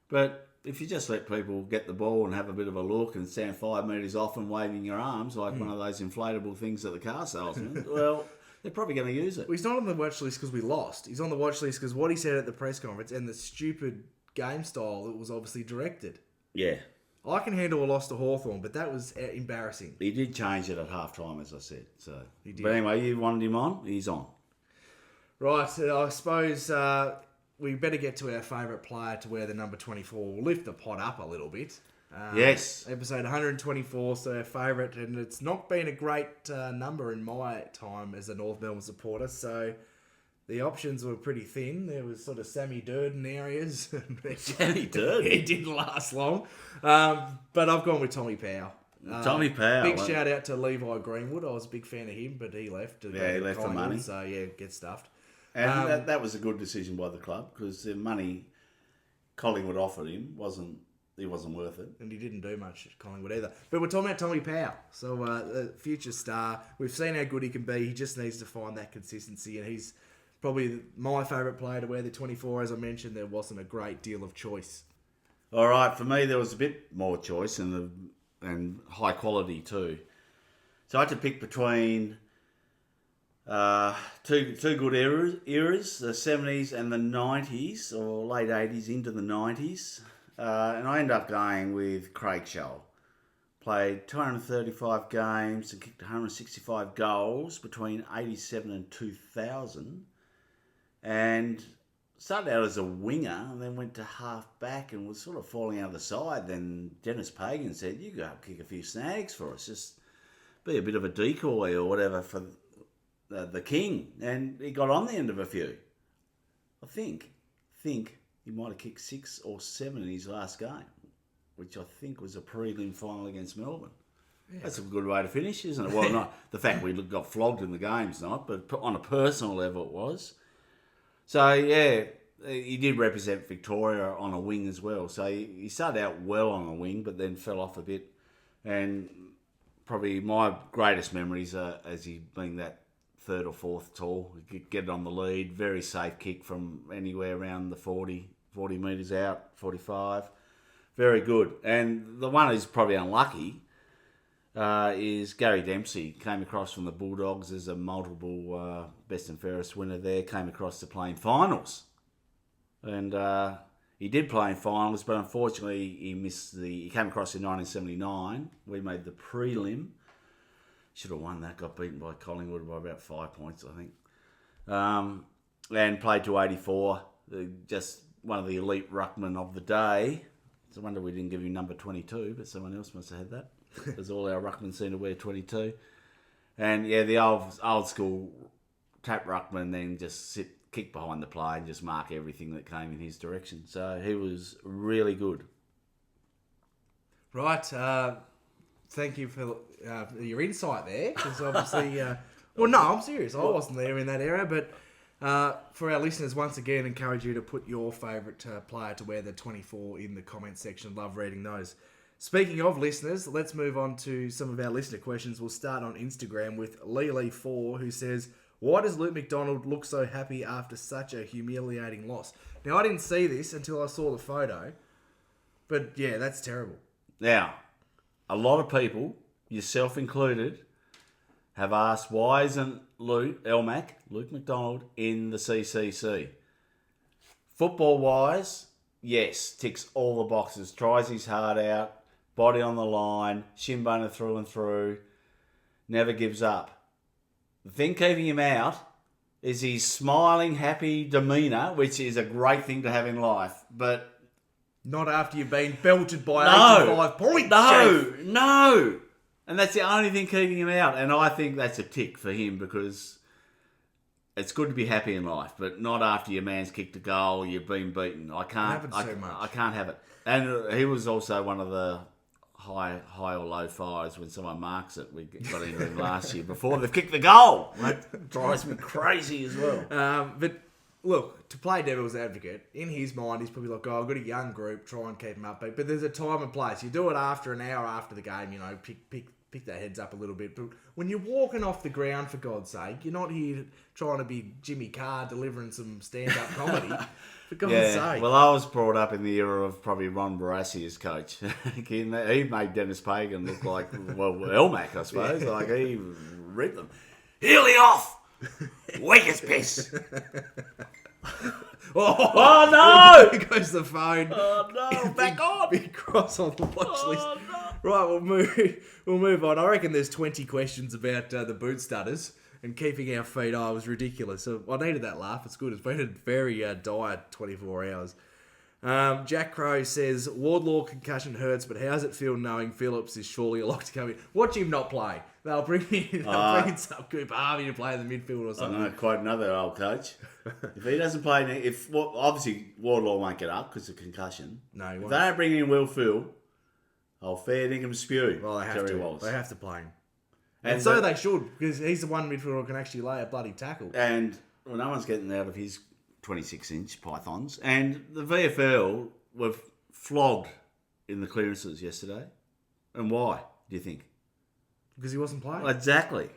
But if you just let people get the ball and have a bit of a look and stand 5 metres off and waving your arms like one of those inflatable things at the car salesman, well, they're probably going to use it. Well, he's not on the watch list because we lost. He's on the watch list because what he said at the press conference and the stupid game style that was obviously directed. Yeah. I can handle a loss to Hawthorn, but that was embarrassing. He did change it at half-time, as I said. So, he did. But anyway, you wanted him on, he's on. Right, I suppose we better get to our favourite player to wear the number 24. We'll lift the pot up a little bit. Yes. Episode 124, so our favourite, and it's not been a great number in my time as a North Melbourne supporter, so the options were pretty thin. There was sort of Sammy Durden areas. Sammy Durden? It didn't last long. But I've gone with Tommy Powell. Tommy Powell. Big shout out to Levi Greenwood. I was a big fan of him, but he left. He left for money. So, get stuffed. And that was a good decision by the club because the money Collingwood offered him wasn't he wasn't worth it. And he didn't do much at Collingwood either. But we're talking about Tommy Powell. So, the future star. We've seen how good he can be. He just needs to find that consistency. And he's probably my favourite player to wear the 24. As I mentioned, there wasn't a great deal of choice. All right, for me, there was a bit more choice and high quality too. So I had to pick between two good eras, the 70s and the 90s, or late 80s into the 90s. And I ended up going with Craig Scholl. Played 235 games and kicked 165 goals between 87 and 2000. And started out as a winger and then went to half back and was sort of falling out of the side. Then Dennis Pagan said, "You go kick a few snags for us. Just be a bit of a decoy or whatever for the king." And he got on the end of a few. I think he might have kicked 6 or 7 in his last game, which I think was a prelim final against Melbourne. Yeah. That's a good way to finish, isn't it? Well, not the fact we got flogged in the game's not, but on a personal level it was. So, yeah, he did represent Victoria on a wing as well. So he started out well on a wing, but then fell off a bit. And probably my greatest memories are as he being that third or fourth tall, get it on the lead, very safe kick from anywhere around the 40 metres out, 45. Very good. And the one who's probably unlucky is Gary Dempsey. Came across from the Bulldogs as a multiple best and fairest winner there. Came across to playing finals. And he did play in finals, but unfortunately he came across in 1979. We made the prelim. Should have won that. Got beaten by Collingwood by about 5 points, I think. And played to 84. Just one of the elite ruckmen of the day. It's a wonder we didn't give him number 22, but someone else must have had that. Because all our ruckmen seem to wear 22. And yeah, the old school tap ruckman, then just kick behind the play and just mark everything that came in his direction. So he was really good. Right. Thank you for your insight there. Because obviously, well, no, I'm serious. I wasn't there in that era, but for our listeners, once again, encourage you to put your favourite player to wear the 24 in the comment section. Love reading those. Speaking of listeners, let's move on to some of our listener questions. We'll start on Instagram with Lele4, who says, "Why does Luke McDonald look so happy after such a humiliating loss?" Now, I didn't see this until I saw the photo, but yeah, that's terrible. Now, a lot of people, yourself included, have asked, why isn't Luke McDonald, in the CCC? Football-wise, yes, ticks all the boxes, tries his heart out, body on the line, shin boner through and through, never gives up. The thing keeping him out is his smiling, happy demeanour, which is a great thing to have in life, but not after you've been belted by 85 points. No. And that's the only thing keeping him out. And I think that's a tick for him, because it's good to be happy in life, but not after your man's kicked a goal, you've been beaten. I can't have it. And he was also one of the high or low fires when someone marks it. We got into him last year before they've kicked the goal. That drives me crazy as well. But look, to play devil's advocate, in his mind, he's probably like, I've got a young group, try and keep them upbeat. But there's a time and place. You do it after an hour after the game, pick their heads up a little bit. But when you're walking off the ground, for God's sake, you're not here trying to be Jimmy Carr delivering some stand-up comedy. For God's sake. Well, I was brought up in the era of probably Ron Barassi as coach. He made Dennis Pagan look like, Elmac, I suppose. Like, he ripped them. Healy off! Weak as piss! Oh no! There goes the phone. Oh no! Back on! Big cross on the watch list. No. Right, we'll move on. I reckon there's 20 questions about the boot studders and keeping our feet. It was ridiculous. So I needed that laugh. It's good. It's been a very dire 24 hours. Jack Crow says, Wardlaw concussion hurts, but how does it feel knowing Phillips is surely a lock to come in? Watch him not play. They'll bring in some Cooper Harvey to play in the midfield or something. I know, quite another old coach. If he doesn't play, obviously Wardlaw won't get up because of concussion. No, he won't. If they don't bring in Will Phil, I'll fair dinkum spew. Well, they have Terry to. Wallace. They have to play him. And so they should, because he's the one midfielder who can actually lay a bloody tackle. And no one's getting out of his 26-inch pythons. And the VFL were flogged in the clearances yesterday. And why, do you think? Because he wasn't playing. Exactly.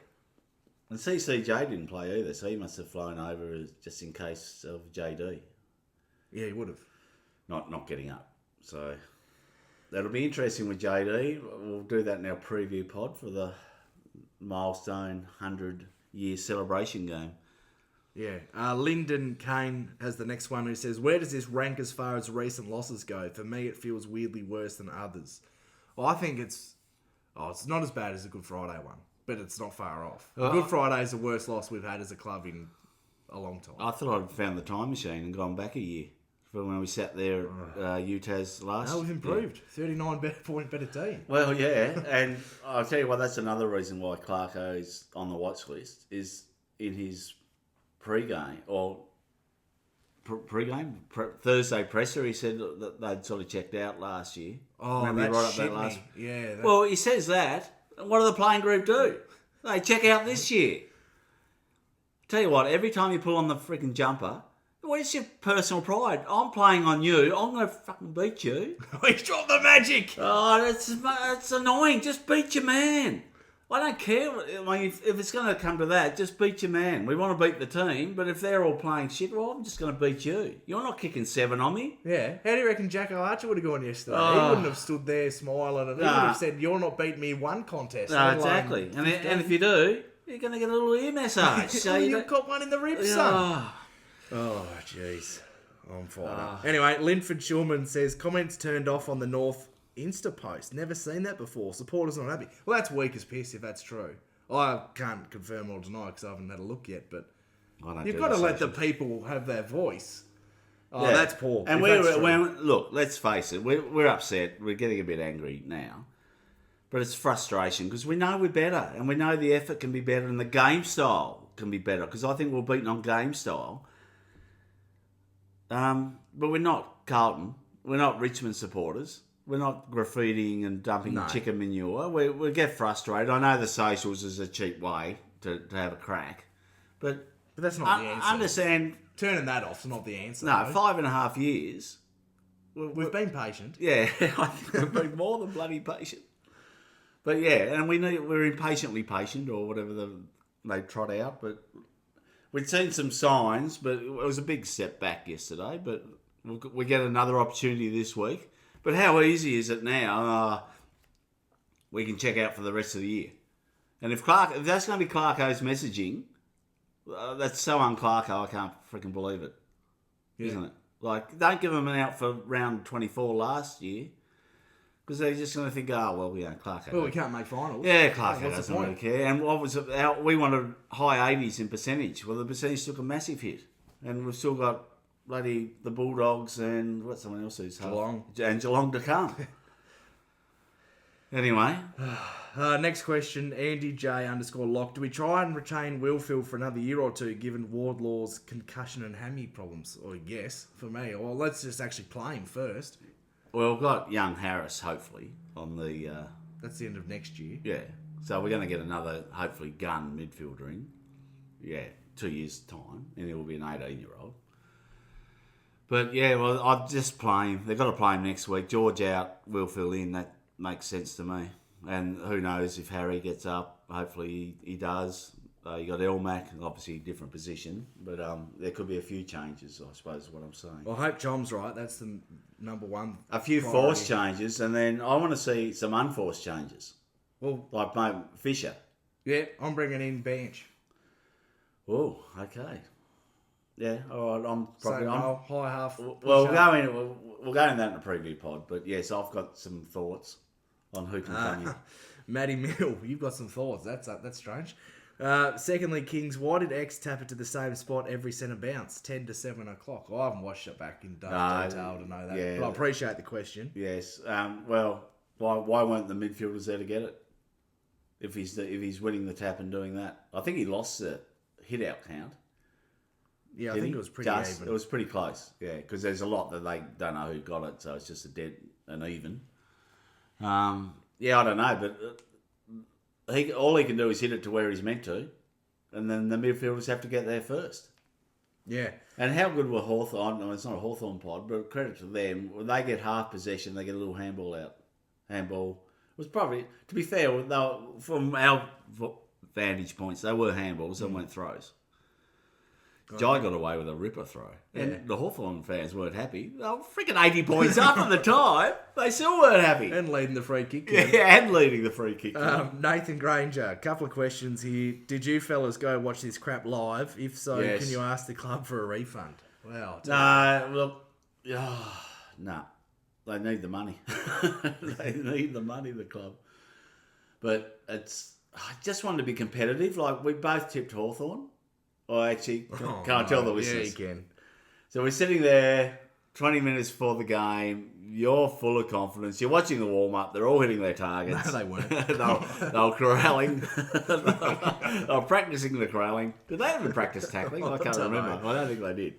And CCJ didn't play either, so he must have flown over just in case of JD. Yeah, he would have. Not getting up. So that'll be interesting with JD. We'll do that in our preview pod for the milestone 100-year celebration game. Yeah. Lyndon Kane has the next one who says, where does this rank as far as recent losses go? For me, it feels weirdly worse than others. Well, I think it's not as bad as the Good Friday one, but it's not far off. Good Friday is the worst loss we've had as a club in a long time. I thought I'd found the time machine and gone back a year from when we sat there at UTAS last. No, we've improved. 39 better team. Well, yeah, and I'll tell you what, that's another reason why Clarko is on the watch list, is in his pre-game, or Thursday presser, he said that they'd sort of checked out last year. Oh, Remember that he brought up shit that last. me. Yeah. Well, he says that. What do the playing group do? They check out this year. Tell you what, every time you pull on the freaking jumper, where's your personal pride? I'm playing on you. I'm going to fucking beat you. We dropped the magic. Oh, that's annoying. Just beat your man. I don't care. I mean, if it's going to come to that, just beat your man. We want to beat the team, but if they're all playing shit, well, I'm just going to beat you. You're not kicking 7 on me. Yeah. How do you reckon Jacko Archer would have gone yesterday? He wouldn't have stood there smiling and he would have said, you're not beating me one contest. No, exactly. And if you do, you're going to get a little ear massage. So you've got one in the ribs, son. Oh, jeez. I'm fine. Anyway, Linford Schulman says, comments turned off on the North Insta post. Never seen that before. Supporters not happy. Well, that's weak as piss if that's true. I can't confirm or deny because I haven't had a look yet, but you've got to let the people have their voice. Oh, yeah. That's poor. And look, let's face it, we're upset. We're getting a bit angry now. But it's frustration because we know we're better and we know the effort can be better and the game style can be better because I think we're beaten on game style. But we're not Carlton. We're not Richmond supporters. We're not graffitiing and dumping chicken manure. We get frustrated. I know the socials is a cheap way to have a crack. But that's not the answer. Understand. Turning that off's not the answer. No, 5.5 years. We've been patient. Yeah, I think we've been more than bloody patient. But yeah, and we're impatiently patient or whatever they trot out. But we'd seen some signs, but it was a big step back yesterday. But we get another opportunity this week. But how easy is it now? We can check out for the rest of the year. And if that's going to be Clarko's messaging, that's so un-Clarko, I can't freaking believe it. Yeah. Isn't it? Like, don't give them an out for round 24 last year. Because they're just going to think, Clarko. Well, we can't make finals. Yeah, Clarko doesn't really care. And what was it? We wanted high 80s in percentage. Well, the percentage took a massive hit. And we've still got bloody the Bulldogs and what's someone else who's Geelong. And Geelong to come. Anyway. Next question, Andy J _lock. Do we try and retain Willfield for another year or two given Wardlaw's concussion and hammy problems? Or yes, for me. Well, let's just actually play him first. Well, we've got young Harris, hopefully, on the... That's the end of next year. Yeah. So we're going to get another, hopefully, gun midfielder in. Yeah, 2 years' time. And he will be an 18-year-old. But yeah, well, I'd just play him. They've got to play him next week. George out, Willfield in. That makes sense to me. And who knows if Harry gets up. Hopefully he does. You got Elmac, obviously different position. But there could be a few changes, I suppose is what I'm saying. Well, I hope Chom's right. That's the number one. A few forced changes. And then I want to see some unforced changes. Well, like mate Fisher. Yeah, I'm bringing in bench. Oh, okay. Yeah, all right. I'm probably high half. Well, we'll go in that in a preview pod. But yes, I've got some thoughts on who can come in. Matty Mill, you've got some thoughts. That's strange. Secondly, Kings, why did X tap it to the same spot every centre bounce, 10 to 7 o'clock? I haven't watched it back in detail to know that, but I appreciate the question. Yes. Well, why weren't the midfielders there to get it? If he's winning the tap and doing that, I think he lost the hit out count. Yeah, I think it was pretty even. It was pretty close, yeah, because there's a lot that they don't know who got it, so it's just a dead and even. Yeah, I don't know, but all he can do is hit it to where he's meant to, and then the midfielders have to get there first. Yeah. And how good were Hawthorn? I mean, it's not a Hawthorn pod, but credit to them. When they get half possession, they get a little handball out. Handball was probably, to be fair, they were, from our vantage points, they were handballs. They weren't throws. Jai got away with a ripper throw. And the Hawthorn fans weren't happy. They were freaking 80 points up at the time. They still weren't happy. And leading the free kick. Yeah, and leading the free kick. Nathan Granger, a couple of questions here. Did you fellas go watch this crap live? If so, Yes. can you ask the club for a refund? Wow. No, look, no. They need the money. They need the money, the club. But I just wanted to be competitive. Like, we both tipped Hawthorn. I actually can't tell the listeners. Yeah, you can. So we're sitting there 20 minutes before the game. You're full of confidence. You're watching the warm-up. They're all hitting their targets. No, they weren't. they were corralling. They were practicing the corralling. Did they even practice tackling? I can't remember. I don't think they did.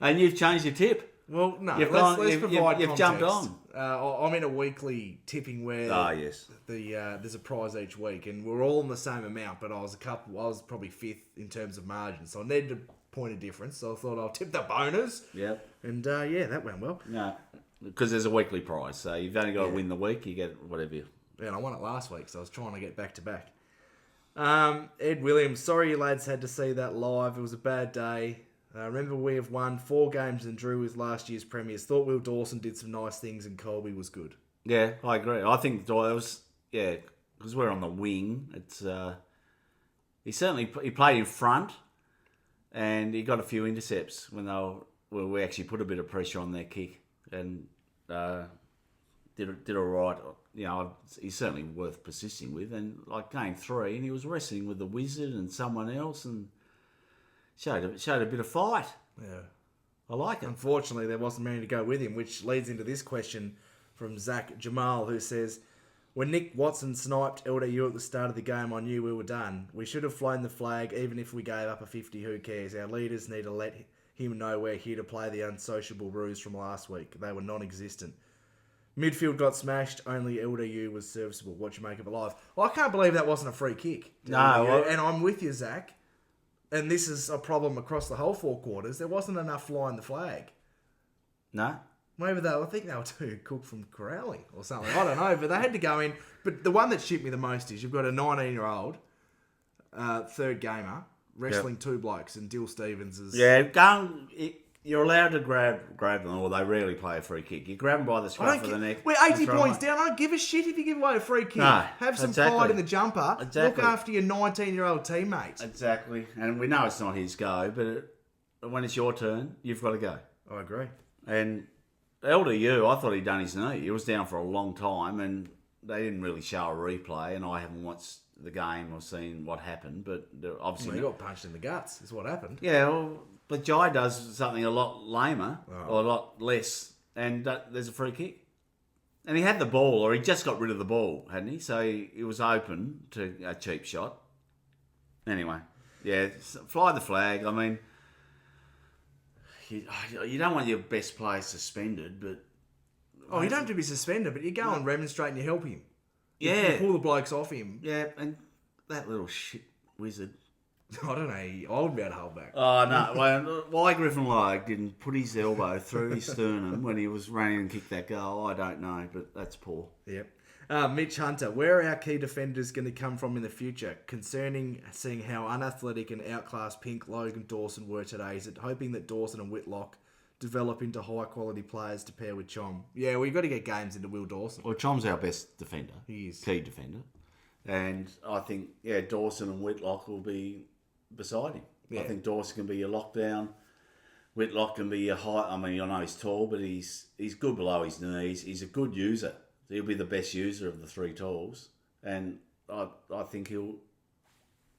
And you've changed your tip. Well, no, Let's provide you've context. jumped on. I'm in a weekly tipping where Yes. there's a prize each week, and we're all in the same amount, but I was probably fifth in terms of margin, so I needed a point of difference, so I thought I'll tip the bonus. Yep. And that went well. No, because there's a weekly prize, so you've only got to win the week, you get whatever you... Yeah, and I won it last week, so I was trying to get back to back. Ed Williams, sorry you lads had to see that live. It was a bad day. Remember, we have won 4 games and drew with last year's premiers. Thought Will Dawson did some nice things and Colby was good. Yeah, I agree. I think because we're on the wing. It's he played in front, and he got a few intercepts when we actually put a bit of pressure on their kick, and did all right. You know, he's certainly worth persisting with. And like game 3, and he was wrestling with the Wizard and someone else, and showed a bit of fight. Yeah. I like it. Unfortunately, there wasn't many to go with him, which leads into this question from Zach Jamal, who says, when Nick Watson sniped LDU at the start of the game, I knew we were done. We should have flown the flag, even if we gave up a 50, who cares? Our leaders need to let him know we're here to play the unsociable ruse from last week. They were non-existent. Midfield got smashed, only LDU was serviceable. What you make of it live? Well, I can't believe that wasn't a free kick. And I'm with you, Zach. And this is a problem across the whole 4 quarters. There wasn't enough flying the flag. No? Maybe I think they were too cooked from corralling or something. I don't know, but they had to go in. But the one that shit me the most is you've got a 19-year-old third gamer wrestling 2 blokes, and Dill Stevens is... Yeah, you're allowed to grab them, or they rarely play a free kick. You grab them by the scruff of the neck. We're 80 points down. I don't give a shit if you give away a free kick. No, have some exactly. pride in the jumper. Exactly. Look after your 19-year-old teammates. Exactly. And we know it's not his go, but when it's your turn, you've got to go. I agree. And LDU, I thought he'd done his knee. He was down for a long time, and they didn't really show a replay, and I haven't watched the game or seen what happened, but obviously... Well, he got punched in the guts, is what happened. Yeah, well, but Jai does something a lot lamer, or a lot less, and there's a free kick. And he had the ball, or he just got rid of the ball, hadn't he? So he was open to a cheap shot. Anyway, yeah, fly the flag. I mean, you don't want your best player suspended, but... Oh, you don't have to be suspended, but you go and remonstrate and you help him. Yeah. You pull the blokes off him. Yeah, and that little shit wizard... I don't know. I wouldn't be able to hold back. Oh, no. Well, why Griffin Logue didn't put his elbow through his sternum when he was running and kicked that goal, I don't know, but that's poor. Yep. Mitch Hunter, where are our key defenders going to come from in the future? Concerning seeing how unathletic and outclassed Pink, Logue and Dawson were today, is it hoping that Dawson and Whitlock develop into high-quality players to pair with Chom? Yeah, we've got to get games into Will Dawson. Well, Chom's our best defender. He is. Key defender. And I think, Dawson and Whitlock will be beside him. Yeah. I think Dawson can be your lockdown. Whitlock can be your height. I mean, I know he's tall, but he's good below his knees. He's a good user. He'll be the best user of the 3 talls. And I think he'll...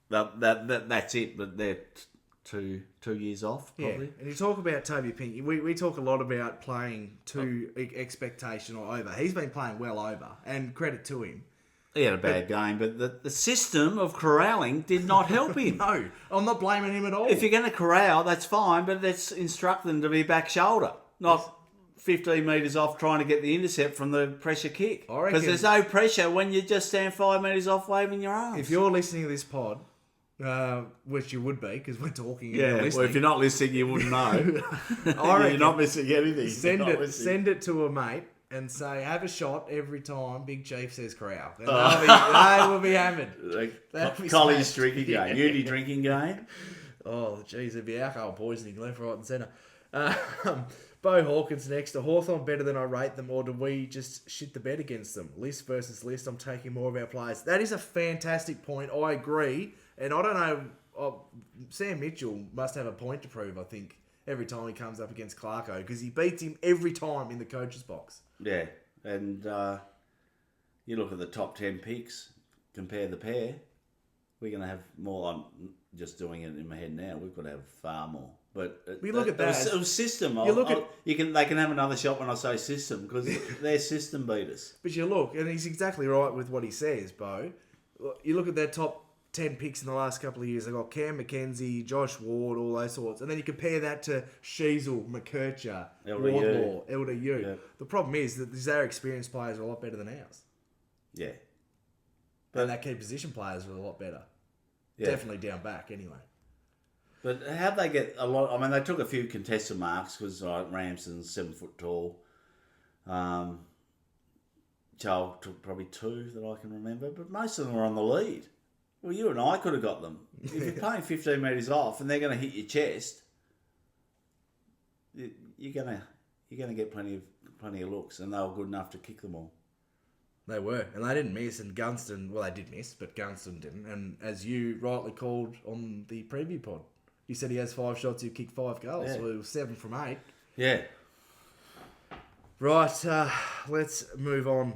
That's it, but they're 2 years off, probably. Yeah. And you talk about Toby Pink. We talk a lot about playing to expectation or over. He's been playing well over, and credit to him. He had a bad game, but the system of corralling did not help him. No, I'm not blaming him at all. If you're going to corral, that's fine, but let's instruct them to be back shoulder, not 15 metres off trying to get the intercept from the pressure kick. Because there's no pressure when you just stand 5 metres off waving your arms. If you're listening to this pod which you would be because we're talking. Yeah, and well, listening. if you're not listening, you wouldn't know. I reckon You're not missing anything. Send it to a mate and say, have a shot every time Big Chief says Crow. And they will be hammered. Like college drinking game, uni drinking game. Oh, geez, there'd be alcohol poisoning left, right and centre. Bo Hawkins next. Are Hawthorn better than I rate them, or do we just shit the bed against them? List versus list, I'm taking more of our players. That is a fantastic point. I agree. And I don't know, Sam Mitchell must have a point to prove, I think, every time he comes up against Clarko, because he beats him every time in the coach's box. Yeah, and you look at the top 10 picks, compare the pair, we're going to have more. I'm just doing it in my head now. We've got to have far more. But we look at that. It was system. They can have another shot when I say system because their system beat us. But you look, and he's exactly right with what he says, Bo. You look at their top 10 picks in the last couple of years. They've got Cam McKenzie, Josh Ward, all those sorts. And then you compare that to Sheasel, McKercher, Wardlaw, LDU. Yeah. The problem is that their experienced players are a lot better than ours. Yeah. And that key position players are a lot better. Yeah. Definitely down back, anyway. But how'd they get a lot? I mean, they took a few contested marks because Ramsden's 7 foot tall. Joel took probably 2 that I can remember, but most of them were on the lead. Well, you and I could have got them. If you're playing 15 metres off and they're going to hit your chest, you're going to get plenty of looks, and they were good enough to kick them all. They were, and they didn't miss. And Gunston, well, they did miss, but Gunston didn't. And as you rightly called on the preview pod, you said he has 5 shots, he'll kick 5 goals. Yeah. So it was 7 from 8. Yeah. Right, let's move on.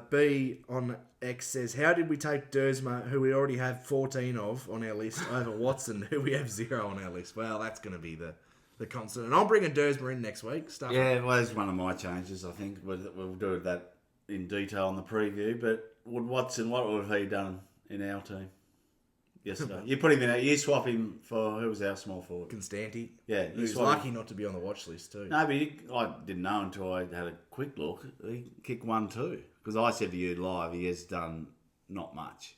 B on X says, how did we take Dersma, who we already have 14 of on our list, over Watson, who we have 0 on our list? Well, that's going to be the constant. And I'm bringing Dersma in next week. Yeah, well, that's one of my changes, I think. We'll do that in detail on the preview. But Watson, what would he done in our team yesterday? You put him in. You swap him for who was our small forward? Constanti. Yeah, he was lucky not to be on the watch list too. No, but I didn't know until I had a quick look. He kicked 1-2 because I said to you live he has done not much.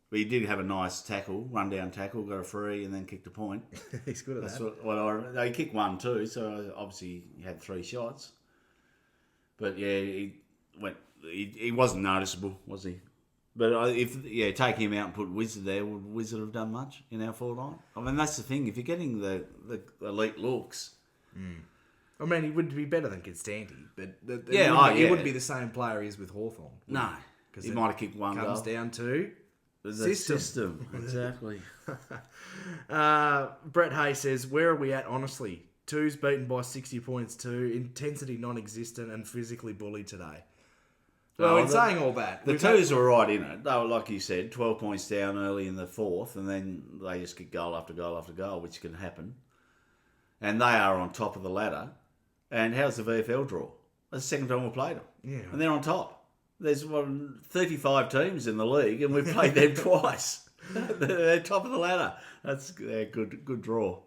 But he did have a nice tackle, run-down tackle, got a free, and then kicked a point. He's good at That's that. he kicked 1-2, so obviously he had 3 shots. But yeah, he wasn't noticeable, was he? But take him out and put Wizard there, would Wizard have done much in our forward line? I mean, that's the thing. If you're getting the elite looks... I mean, he would be better than Constanti, but he wouldn't be the same player he is with Hawthorn. No, because he might have kicked 1 goal. Comes down to the system. Exactly. Brett Hay says, where are we at, honestly? 2's beaten by 60 points, 2. Intensity non-existent and physically bullied today. Well, in saying all that... The 2's were right in it. They were, like you said, 12 points down early in the 4th, and then they just get goal after goal after goal, which can happen. And they are on top of the ladder. And how's the VFL draw? That's the second time we've played them. Yeah. And they're on top. There's 35 teams in the league, and we've played them twice. They're top of the ladder. That's a good draw.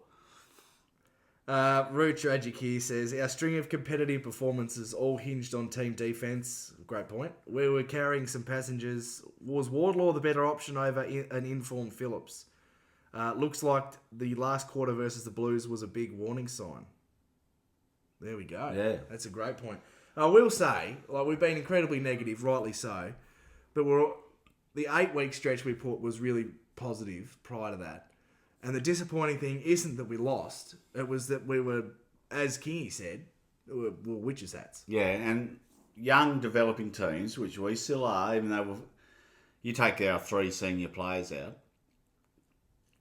Rue Tragic here says, our string of competitive performances all hinged on team defence. Great point. We were carrying some passengers. Was Wardlaw the better option over an informed Phillips? Looks like the last quarter versus the Blues was a big warning sign. There we go. Yeah. That's a great point. I will say, we've been incredibly negative, rightly so, but the 8-week stretch we put was really positive prior to that. And the disappointing thing isn't that we lost. It was that we were, as Kingy said, we were witches' hats. Yeah, and young developing teams, which we still are, even though you take our 3 senior players out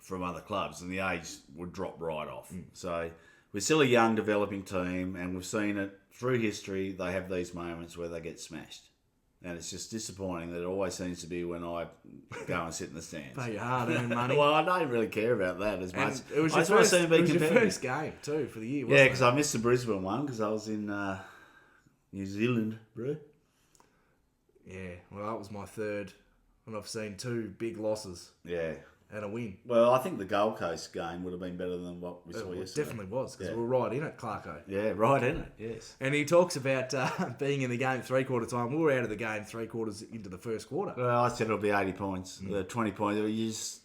from other clubs and the age would drop right off. So we're still a young developing team, and we've seen it through history. They have these moments where they get smashed. And it's just disappointing that it always seems to be when I go and sit in the stands. Pay your hard-earned money. Well, I don't really care about that as much. It was your first game, too, for the year, wasn't it? Yeah, because I missed the Brisbane one because I was in New Zealand, bro. Yeah, well, that was my 3rd, and I've seen 2 big losses. Yeah. And a win. Well, I think the Gold Coast game would have been better than what we saw yesterday. It definitely was, because we were right in it, Clarko. Yeah, right in it, yes. And he talks about being in the game 3/4 time. We were out of the game 3/4 into the first quarter. Well, I said it'll be 80 points, 20 points.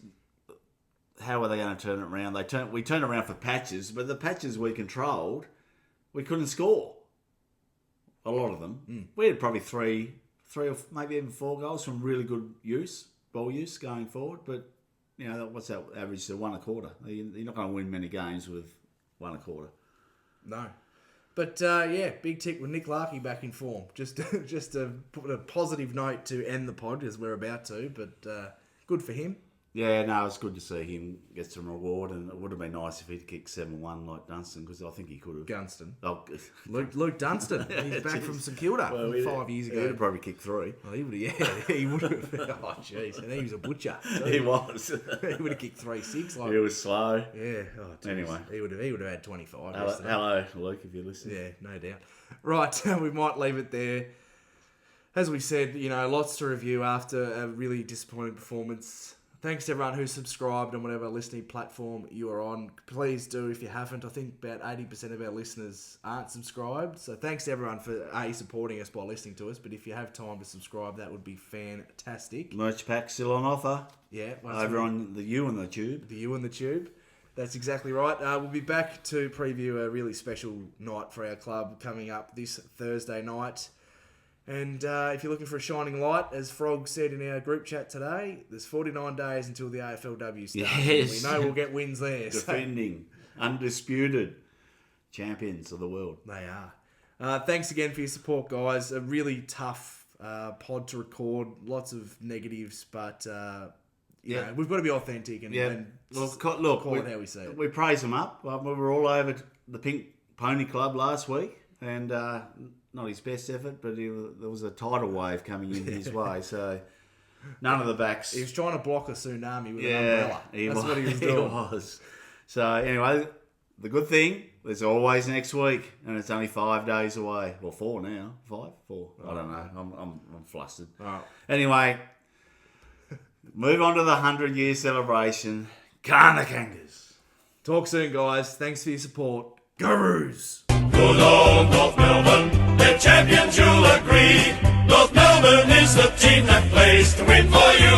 how were they going to turn it around? We turned around for patches, but the patches we controlled, we couldn't score. A lot of them. We had probably three or maybe even 4 goals from really good ball use going forward. But what's that average to 1 1/4? You're not going to win many games with 1 1/4. No. But, big tick with Nick Larkey back in form. Just to put a positive note to end the pod, as we're about to. But good for him. Yeah, no, it's good to see him get some reward, and it would have been nice if he'd kicked 7-1 like Dunstan, because I think he could have. Gunston. Oh, Luke Dunstan. He's back from St Kilda 5 years ago. He'd have probably kicked 3. Well, he would have, he would have. Oh, jeez. And he was a butcher. So He was. he would have kicked 3-6. He was slow. Yeah. Oh, geez. Anyway. He would have had 25. Hello, Luke, if you're listening. Yeah, no doubt. Right, we might leave it there. As we said, lots to review after a really disappointing performance. Thanks to everyone who subscribed on whatever listening platform you are on. Please do if you haven't. I think about 80% of our listeners aren't subscribed. So thanks to everyone for supporting us by listening to us. But if you have time to subscribe, that would be fantastic. Merch pack still on offer. Yeah. Over on the U and the Tube. The U and the Tube. That's exactly right. We'll be back to preview a really special night for our club coming up this Thursday night. And if you're looking for a shining light, as Frog said in our group chat today, there's 49 days until the AFLW starts. Yes. We know we'll get wins there. Defending, undisputed champions of the world. They are. Thanks again for your support, guys. A really tough pod to record. Lots of negatives, but we've got to be authentic and call it how we see it. We praise them up. We were all over the Pink Pony Club last week, and not his best effort, but there was a tidal wave coming in his way, so none of the backs. He was trying to block a tsunami with an umbrella. That's what he was doing. He was. So anyway, the good thing, there's always next week, and it's only 5 days away. Well, 4 now. 5? 4. I don't know. I'm flustered. Right. Anyway, move on to the 100-year celebration. Kana Kangas. Talk soon, guys. Thanks for your support. Gurus! Good old North Melbourne, they're champions, you'll agree. North Melbourne is the team that plays to win for you